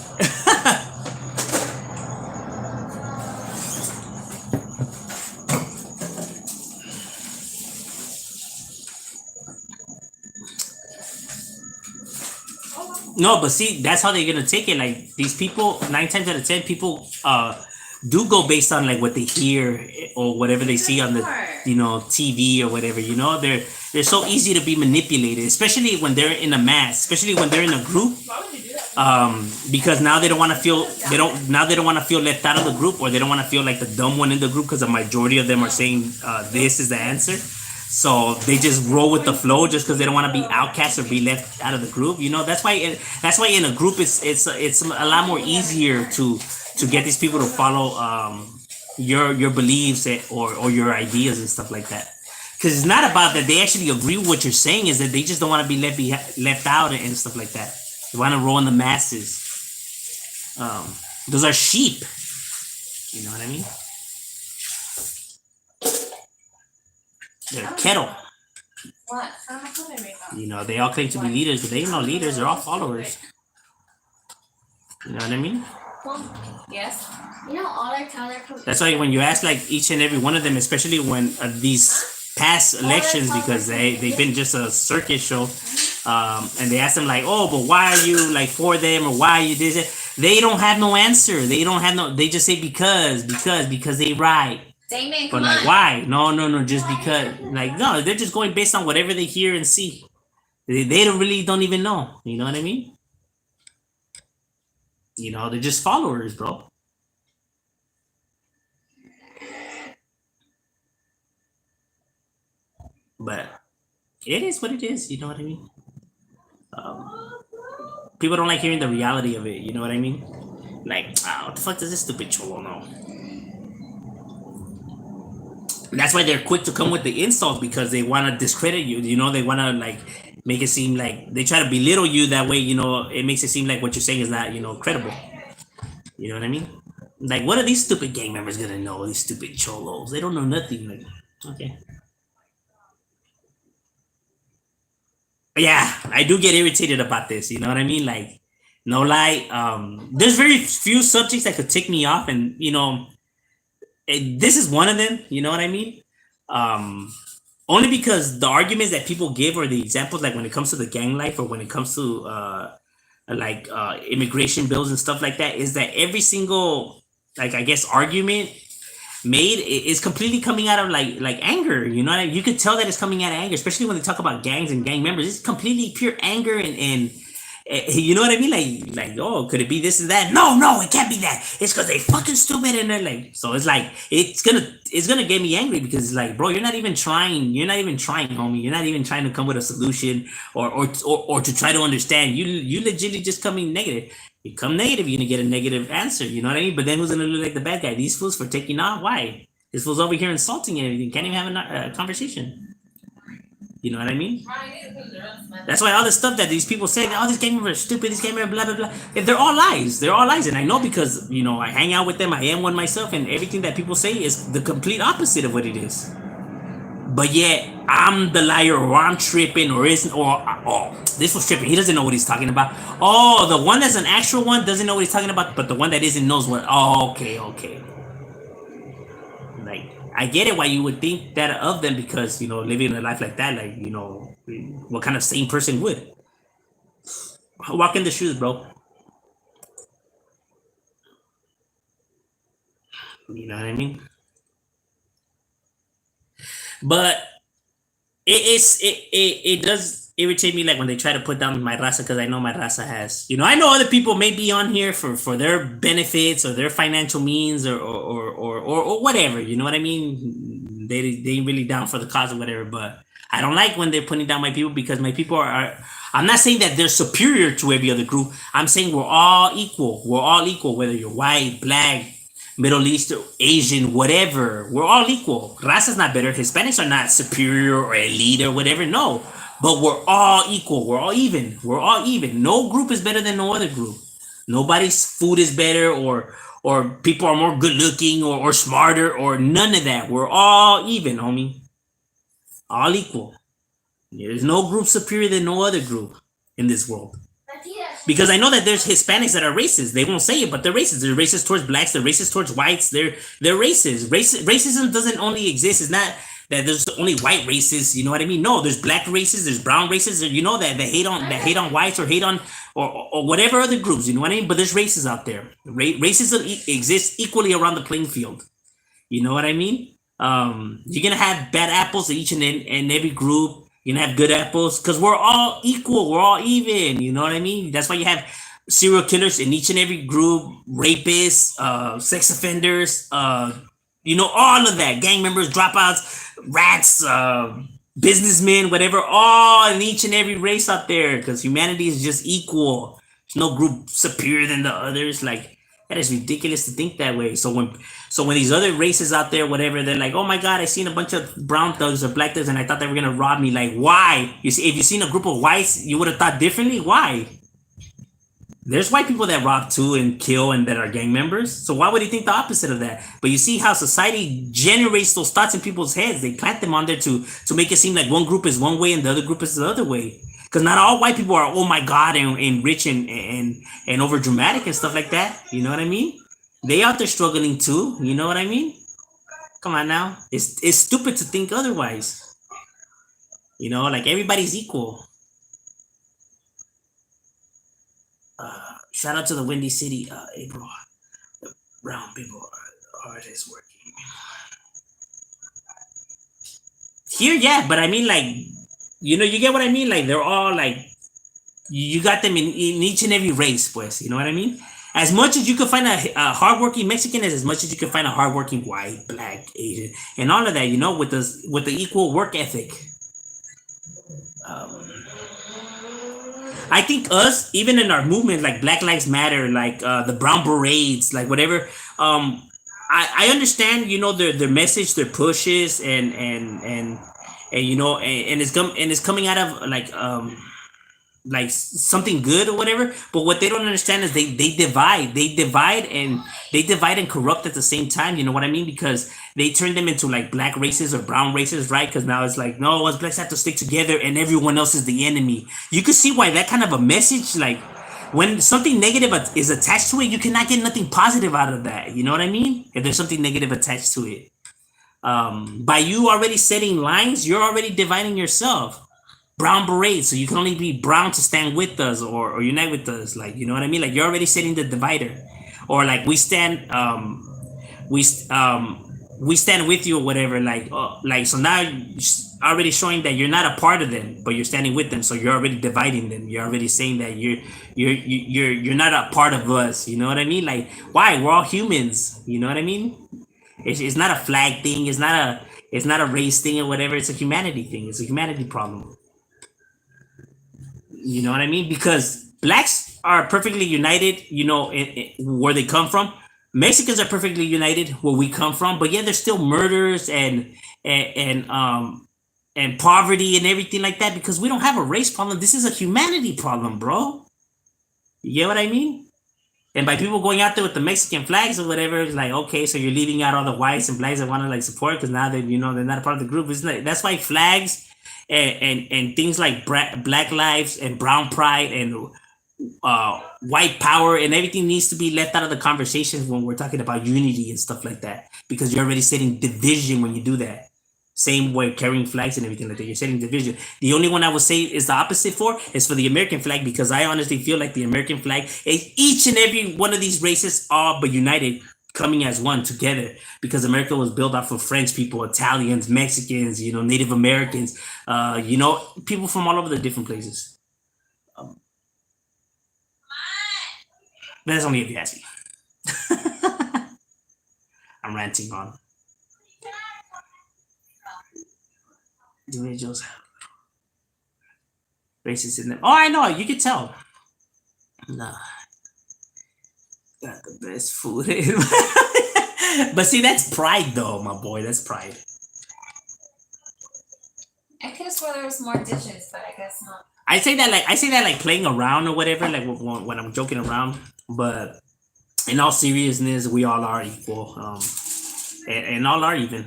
No, but see, that's how they're gonna take it. Like these people, 9 times out of 10, people do go based on like what they hear or whatever they see on the, you know, TV or whatever. You know, they're so easy to be manipulated, especially when they're in a mass, especially when they're in a group. Because now they don't want to feel left out of the group, or they don't want to feel like the dumb one in the group because the majority of them are saying this is the answer. So they just roll with the flow just because they don't want to be outcast or be left out of the group. You know, that's why in a group it's a lot more easier to get these people to follow your beliefs or your ideas and stuff like that. Because it's not about that they actually agree with what you're saying, is that they just don't want to be left out and stuff like that. They want to roll in the masses. Those are sheep. You know what I mean? They're cattle. What? You know, they all claim to be leaders, but they ain't no leaders. They're all followers. You know what I mean? Yes. You know, all our color. That's why when you ask like each and every one of them, especially when these past elections, because they've been just a circus show, and they ask them like, oh, but why are you like for them, or why are you this? They don't have no answer. They just say because they right. Damon, But like, why? No, just because. Like, no, they're just going based on whatever they hear and see. They don't even know. You know what I mean? You know, they're just followers, bro. But it is what it is. You know what I mean? People don't like hearing the reality of it. You know what I mean? Like, what the fuck does this stupid cholo know? That's why they're quick to come with the insults, because they want to discredit you. You know, they want to like make it seem like they try to belittle you. That way, you know, it makes it seem like what you're saying is not, you know, credible. You know what I mean? Like, what are these stupid gang members gonna know? These stupid cholos. They don't know nothing. Like, okay. But yeah, I do get irritated about this. You know what I mean? Like, no lie. There's very few subjects that could tick me off, and you know, this is one of them. You know what I mean? Only because the arguments that people give, or the examples, like when it comes to the gang life, or when it comes to immigration bills and stuff like that, is that every single, like, I guess, argument made is completely coming out of like anger. You know what I mean? You could tell that it's coming out of anger, especially when they talk about gangs and gang members. It's completely pure anger and you know what I mean? Like, oh, could it be this and that? No, it can't be that. It's because they fucking stupid and they're like, so it's like it's gonna get me angry because it's like, bro, you're not even trying, homie. You're not even trying to come with a solution or to try to understand. You legitimately just coming negative. You come negative, you're gonna get a negative answer. You know what I mean? But then who's gonna look like the bad guy? These fools for taking off. Why? This fool's over here insulting and everything. Can't even have a conversation. You know what I mean? That's why all the stuff that these people say, oh, this gamer is stupid, this gamer, blah, blah, blah. If they're all lies. They're all lies. And I know because, I hang out with them, I am one myself, and everything that people say is the complete opposite of what it is. But yet, I'm the liar, or I'm tripping, or isn't, or, oh, this was tripping. He doesn't know what he's talking about. Oh, the one that's an actual one doesn't know what he's talking about, but the one that isn't knows what, oh, okay. Like, I get it why you would think that of them because, living a life like that, like, what kind of sane person would? Walk in the shoes, bro. You know what I mean? But it does irritate me like when they try to put down my raza because I know my raza has I know other people may be on here for their benefits or their financial means or whatever, you know what I mean? They ain't really down for the cause or whatever, but I don't like when they're putting down my people because my people are I'm not saying that they're superior to every other group. I'm saying we're all equal whether you're white, black, Middle Eastern, Asian, whatever. We're all equal. Raza's not better. Hispanics are not superior or elite or whatever. No. But we're all equal. We're all even. No group is better than no other group. Nobody's food is better or people are more good looking or smarter or none of that. We're all even, homie. All equal. There's no group superior than no other group in this world. Because I know that there's Hispanics that are racist. They won't say it, but they're racist. They're racist towards blacks. They're racist towards whites. They're racist. Racism doesn't only exist. It's not that there's only white racists. You know what I mean? No, there's black racists. There's brown racists. You know that hate on whites or hate on or whatever other groups. You know what I mean? But there's races out there. Racism exists equally around the playing field. You know what I mean? You're gonna have bad apples in each and every group. You're gonna have good apples because we're all equal, we're all even, you know what I mean? That's why you have serial killers in each and every group, rapists, sex offenders, all of that, gang members, dropouts, rats, businessmen, whatever, all in each and every race out there because humanity is just equal. There's no group superior than the others. Like, that is ridiculous to think that way. So when these other races out there, whatever, they're like, oh my God, I seen a bunch of brown thugs or black thugs and I thought they were gonna rob me. Like, why? You see, if you seen a group of whites, you would have thought differently. Why? There's white people that rob too and kill and that are gang members. So why would you think the opposite of that? But you see how society generates those thoughts in people's heads. They plant them on there to make it seem like one group is one way and the other group is the other way. Because not all white people are, oh my God, and rich and over dramatic and stuff like that. You know what I mean? They out there struggling too. You know what I mean? Come on now. It's stupid to think otherwise. Like everybody's equal. Shout out to the Windy City, April. The brown people are hardest working. Here, yeah, but I mean like, you get what I mean? Like, they're all like, you got them in each and every race, pues. You know what I mean? As much as you could find a hardworking Mexican as much as you could find a hardworking white, black, Asian, and all of that, with the equal work ethic. I think us, even in our movement, like Black Lives Matter, like the Brown Berets, like whatever, I understand, their message, their pushes, and it's coming out of like something good or whatever. But what they don't understand is they divide and corrupt at the same time. You know what I mean? Because they turn them into like black races or brown races, right? Because now it's like, no, us blacks have to stick together and everyone else is the enemy. You can see why that kind of a message, like when something negative is attached to it, you cannot get nothing positive out of that. You know what I mean? If there's something negative attached to it. By you already setting lines, you're already dividing yourself. Brown berets, so you can only be brown to stand with us or unite with us. Like, you know what I mean? Like, you're already setting the divider. Or like we stand, we stand with you or whatever. Like so now you're already showing that you're not a part of them, but you're standing with them. So you're already dividing them. You're already saying that you're not a part of us. You know what I mean? Like why? We're all humans. You know what I mean? It's not a flag thing. It's not a race thing or whatever. It's a humanity thing. It's a humanity problem. You know what I mean? Because blacks are perfectly united, where they come from. Mexicans are perfectly united where we come from, but yeah, there's still murders and poverty and everything like that because we don't have a race problem. This is a humanity problem, bro. You get what I mean? And by people going out there with the Mexican flags or whatever, it's like, okay, so you're leaving out all the whites and blacks that want to like support because now that they're not a part of the group. It's like, that's why flags and things like black lives and brown pride and white power and everything needs to be left out of the conversations when we're talking about unity and stuff like that because you're already setting division when you do that. Same way carrying flags and everything like that. You're setting division. The only one I would say is the opposite for is for the American flag because I honestly feel like the American flag is each and every one of these races all but united coming as one together because America was built off of French people, Italians, Mexicans, Native Americans, people from all over the different places. That's only if you ask me. I'm ranting on. Individuals have races in them. Oh, I know. You can tell. Nah. Got the best food. But see, that's pride, though, my boy. That's pride. I could have sworn there was more dishes, but I guess not. I say that like playing around or whatever, like when I'm joking around. But in all seriousness, we all are equal. And all are even.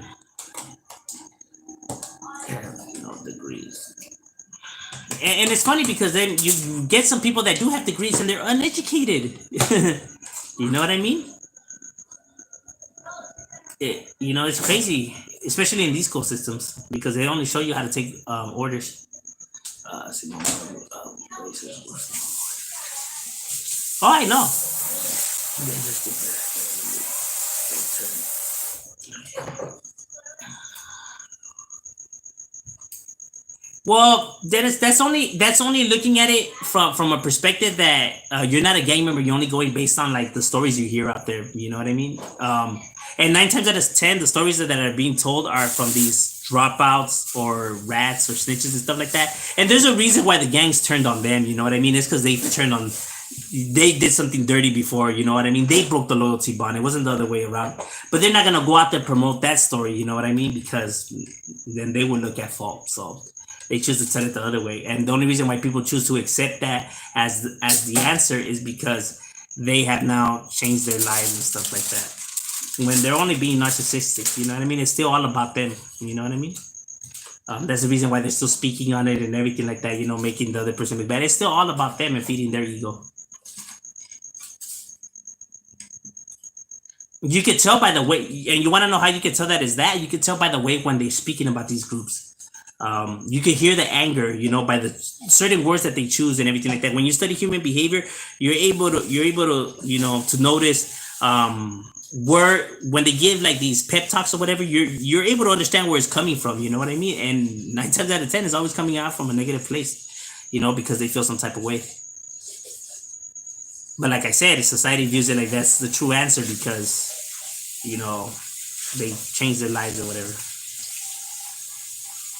Degrees. And it's funny because then you get some people that do have degrees and they're uneducated. You know what I mean? It's crazy, especially in these school systems because they only show you how to take orders. Oh, I know. Well, Dennis, that's only looking at it from a perspective that you're not a gang member. You're only going based on like the stories you hear out there. You know what I mean? And 9 times out of 10, the stories that are being told are from these dropouts or rats or snitches and stuff like that. And there's a reason why the gangs turned on them. You know what I mean? It's because they did something dirty before. You know what I mean? They broke the loyalty bond. It wasn't the other way around. But they're not gonna go out there and promote that story. You know what I mean? Because then they would look at fault. So they choose to tell it the other way. And the only reason why people choose to accept that as the answer is because they have now changed their lives and stuff like that. When they're only being narcissistic, you know what I mean? It's still all about them, you know what I mean? That's the reason why they're still speaking on it and everything like that, making the other person look bad. It's still all about them and feeding their ego. You could tell by the way, and you want to know how you can tell that is that? You can tell by the way when they're speaking about these groups. You can hear the anger, by the certain words that they choose and everything like that. When you study human behavior, you're able to, to notice where when they give like these pep talks or whatever, you're able to understand where it's coming from. You know what I mean? And 9 times out of 10 is always coming out from a negative place, because they feel some type of way. But like I said, society views it like that's the true answer because, they change their lives or whatever.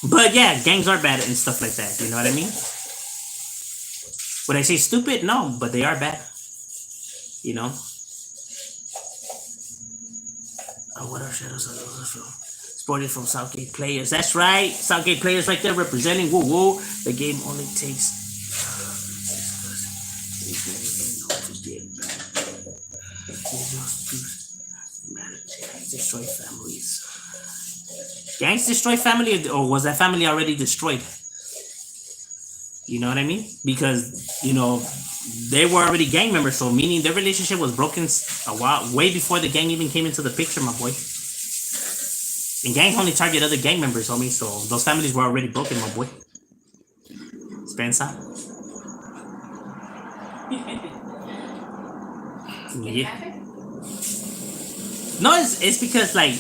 But yeah, gangs are bad and stuff like that. You know what I mean? Would I say stupid? No, but they are bad. What are shadows of those from? Sported from Southgate players. That's right. Southgate players right there representing. Whoa, whoa. The game only takes. Destroy families. Gangs destroy family, or was that family already destroyed? You know what I mean? Because they were already gang members, so meaning their relationship was broken way before the gang even came into the picture, my boy. And gangs only target other gang members, homie. So those families were already broken, my boy. Spencer. Yeah. No, it's because like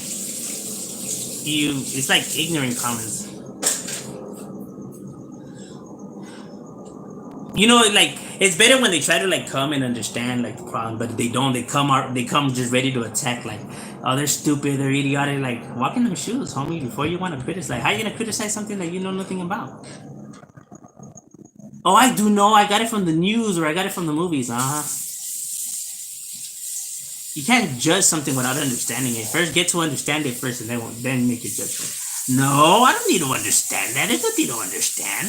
it's like ignorant comments. You know, like it's better when they try to like come and understand like the problem, but they don't. They come just ready to attack. Like, oh, they're stupid, they're idiotic. Like, walk in their shoes, homie. Before you want to criticize, how you gonna criticize something that you know nothing about? Oh, I do know. I got it from the news or I got it from the movies. You can't judge something without understanding it. First, get to understand it first, and then make your judgment. No, I don't need to understand that. There's nothing to understand.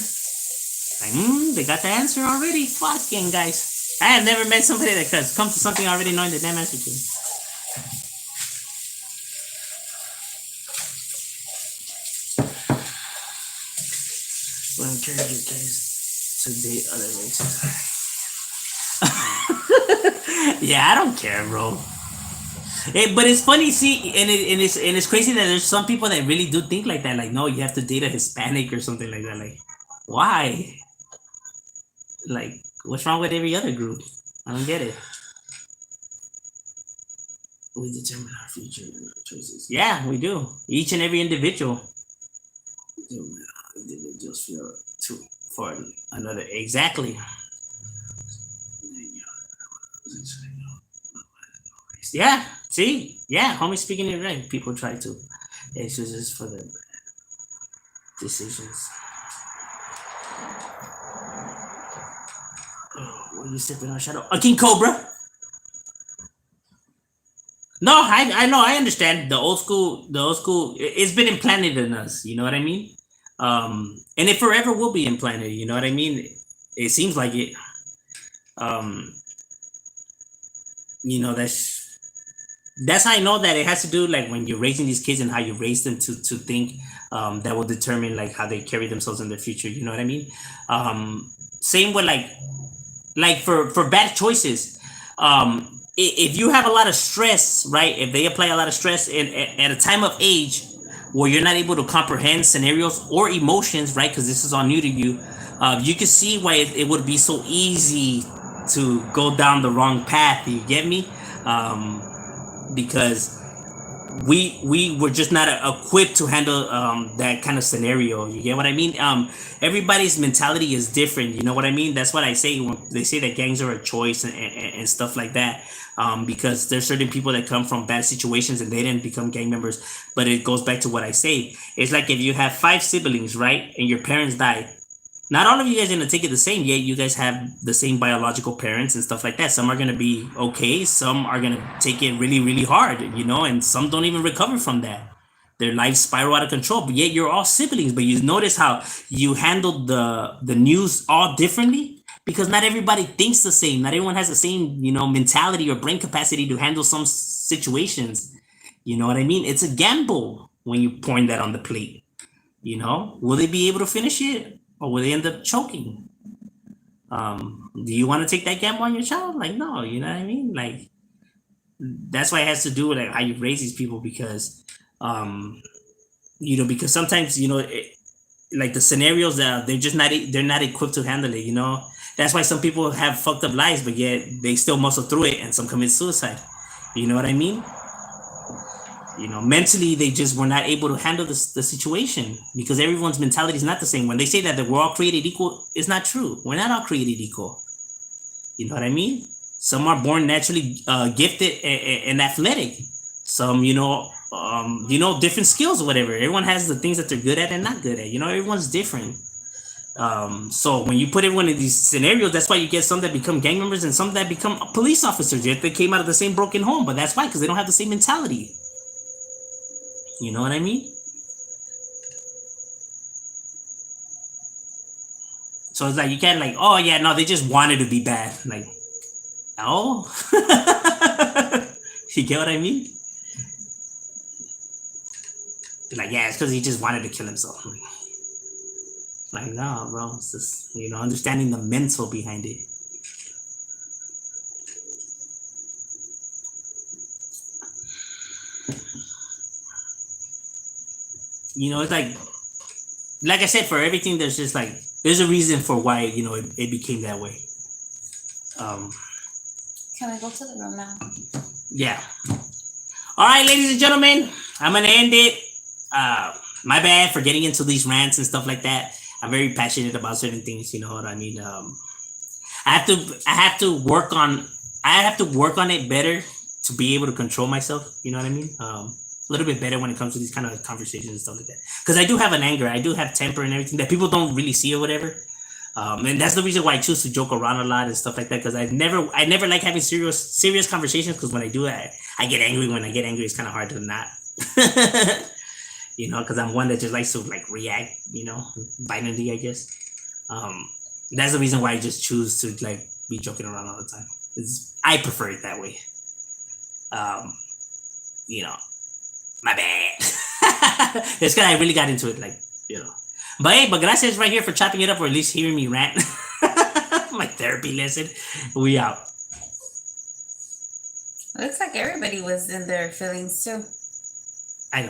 Like, they got the answer already. Fucking guys. I have never met somebody that comes to something already knowing the damn answer to it. Well, encourage you guys to date other races. Yeah, I don't care, bro. But it's funny, see, and it's crazy that there's some people that really do think like that. Like, no, you have to date a Hispanic or something like that. Like, why? Like, what's wrong with every other group? I don't get it. We determine our future and our choices. Yeah, we do. Each and every individual. Individuals feel too for another. Exactly. Yeah. See. Yeah. Homie speaking it right. People try to excuses for their decisions. What are you stepping on, Shadow? A King Cobra. No, I know, I understand the old school. It's been implanted in us. You know what I mean? And it forever will be implanted. You know what I mean? It seems like it. You know, that's how I know that it has to do like when you're raising these kids and how you raise them to think. That will determine like how they carry themselves in their future. You know what I mean? Same with like for bad choices. If you have a lot of stress, right? If they apply a lot of stress at a time of age where you're not able to comprehend scenarios or emotions, right? Because this is all new to you, you can see why it would be so easy to go down the wrong path. You get me? Because we were just not equipped to handle that kind of scenario. You get what I mean? Everybody's mentality is different. You know what I mean? That's what I say when they say that gangs are a choice and stuff like that. Because there's certain people that come from bad situations and they didn't become gang members. But it goes back to what I say. It's like if you have 5 siblings, right, and your parents die. Not all of you guys are gonna take it the same. Yet you guys have the same biological parents and stuff like that. Some are gonna be okay. Some are gonna take it really, really hard, you know, and some don't even recover from that. Their lives spiral out of control. But yet you're all siblings. But you notice how you handled the news all differently because not everybody thinks the same. Not everyone has the same, you know, mentality or brain capacity to handle some situations. You know what I mean? It's a gamble when you point that on the plate. You know, will they be able to finish it? Or will they end up choking? Do you want to take that gamble on your child? Like, no, you know what I mean? Like, that's why it has to do with like how you raise these people because, you know, because sometimes, you know, like the scenarios that they're not equipped to handle it, you know? That's why some people have fucked up lives, but yet they still muscle through it and some commit suicide. You know what I mean? You know, mentally they just were not able to handle the situation because everyone's mentality is not the same. When they say that we're all created equal, it's not true. We're not all created equal. You know what I mean? Some are born naturally gifted and athletic. Some, you know, different skills or whatever. Everyone has the things that they're good at and not good at. You know, everyone's different. So when you put everyone in these scenarios, that's why you get some that become gang members and some that become police officers. Yet they came out of the same broken home, but that's why, because they don't have the same mentality. You know what I mean? So it's like you can't like, oh yeah, no, they just wanted to be bad. Like, oh, you get what I mean? Like, yeah, it's because he just wanted to kill himself. Like, no, bro, it's just, you know, understanding the mental behind it. You know, it's like I said, for everything, there's just like, there's a reason for why, you know, it became that way. Can I go to the room now? Yeah. All right, ladies and gentlemen, I'm going to end it. my bad for getting into these rants and stuff like that. I'm very passionate about certain things. You know what I mean? I have to work on it better to be able to control myself. You know what I mean? A little bit better when it comes to these kind of conversations and stuff like that. Because I do have an anger, I do have temper and everything that people don't really see or whatever. And that's the reason why I choose to joke around a lot and stuff like that. Because I never like having serious conversations. Because when I do, I get angry. When I get angry, it's kind of hard to not. You know, because I'm one that just likes to like react. You know, violently, I guess. That's the reason why I just choose to like be joking around all the time. I prefer it that way. You know, my bad. It's because I really got into it, like, you know. But hey, gracias right here for chopping it up, or at least hearing me rant. My therapy lesson. We out. Looks like everybody was in their feelings too. I know.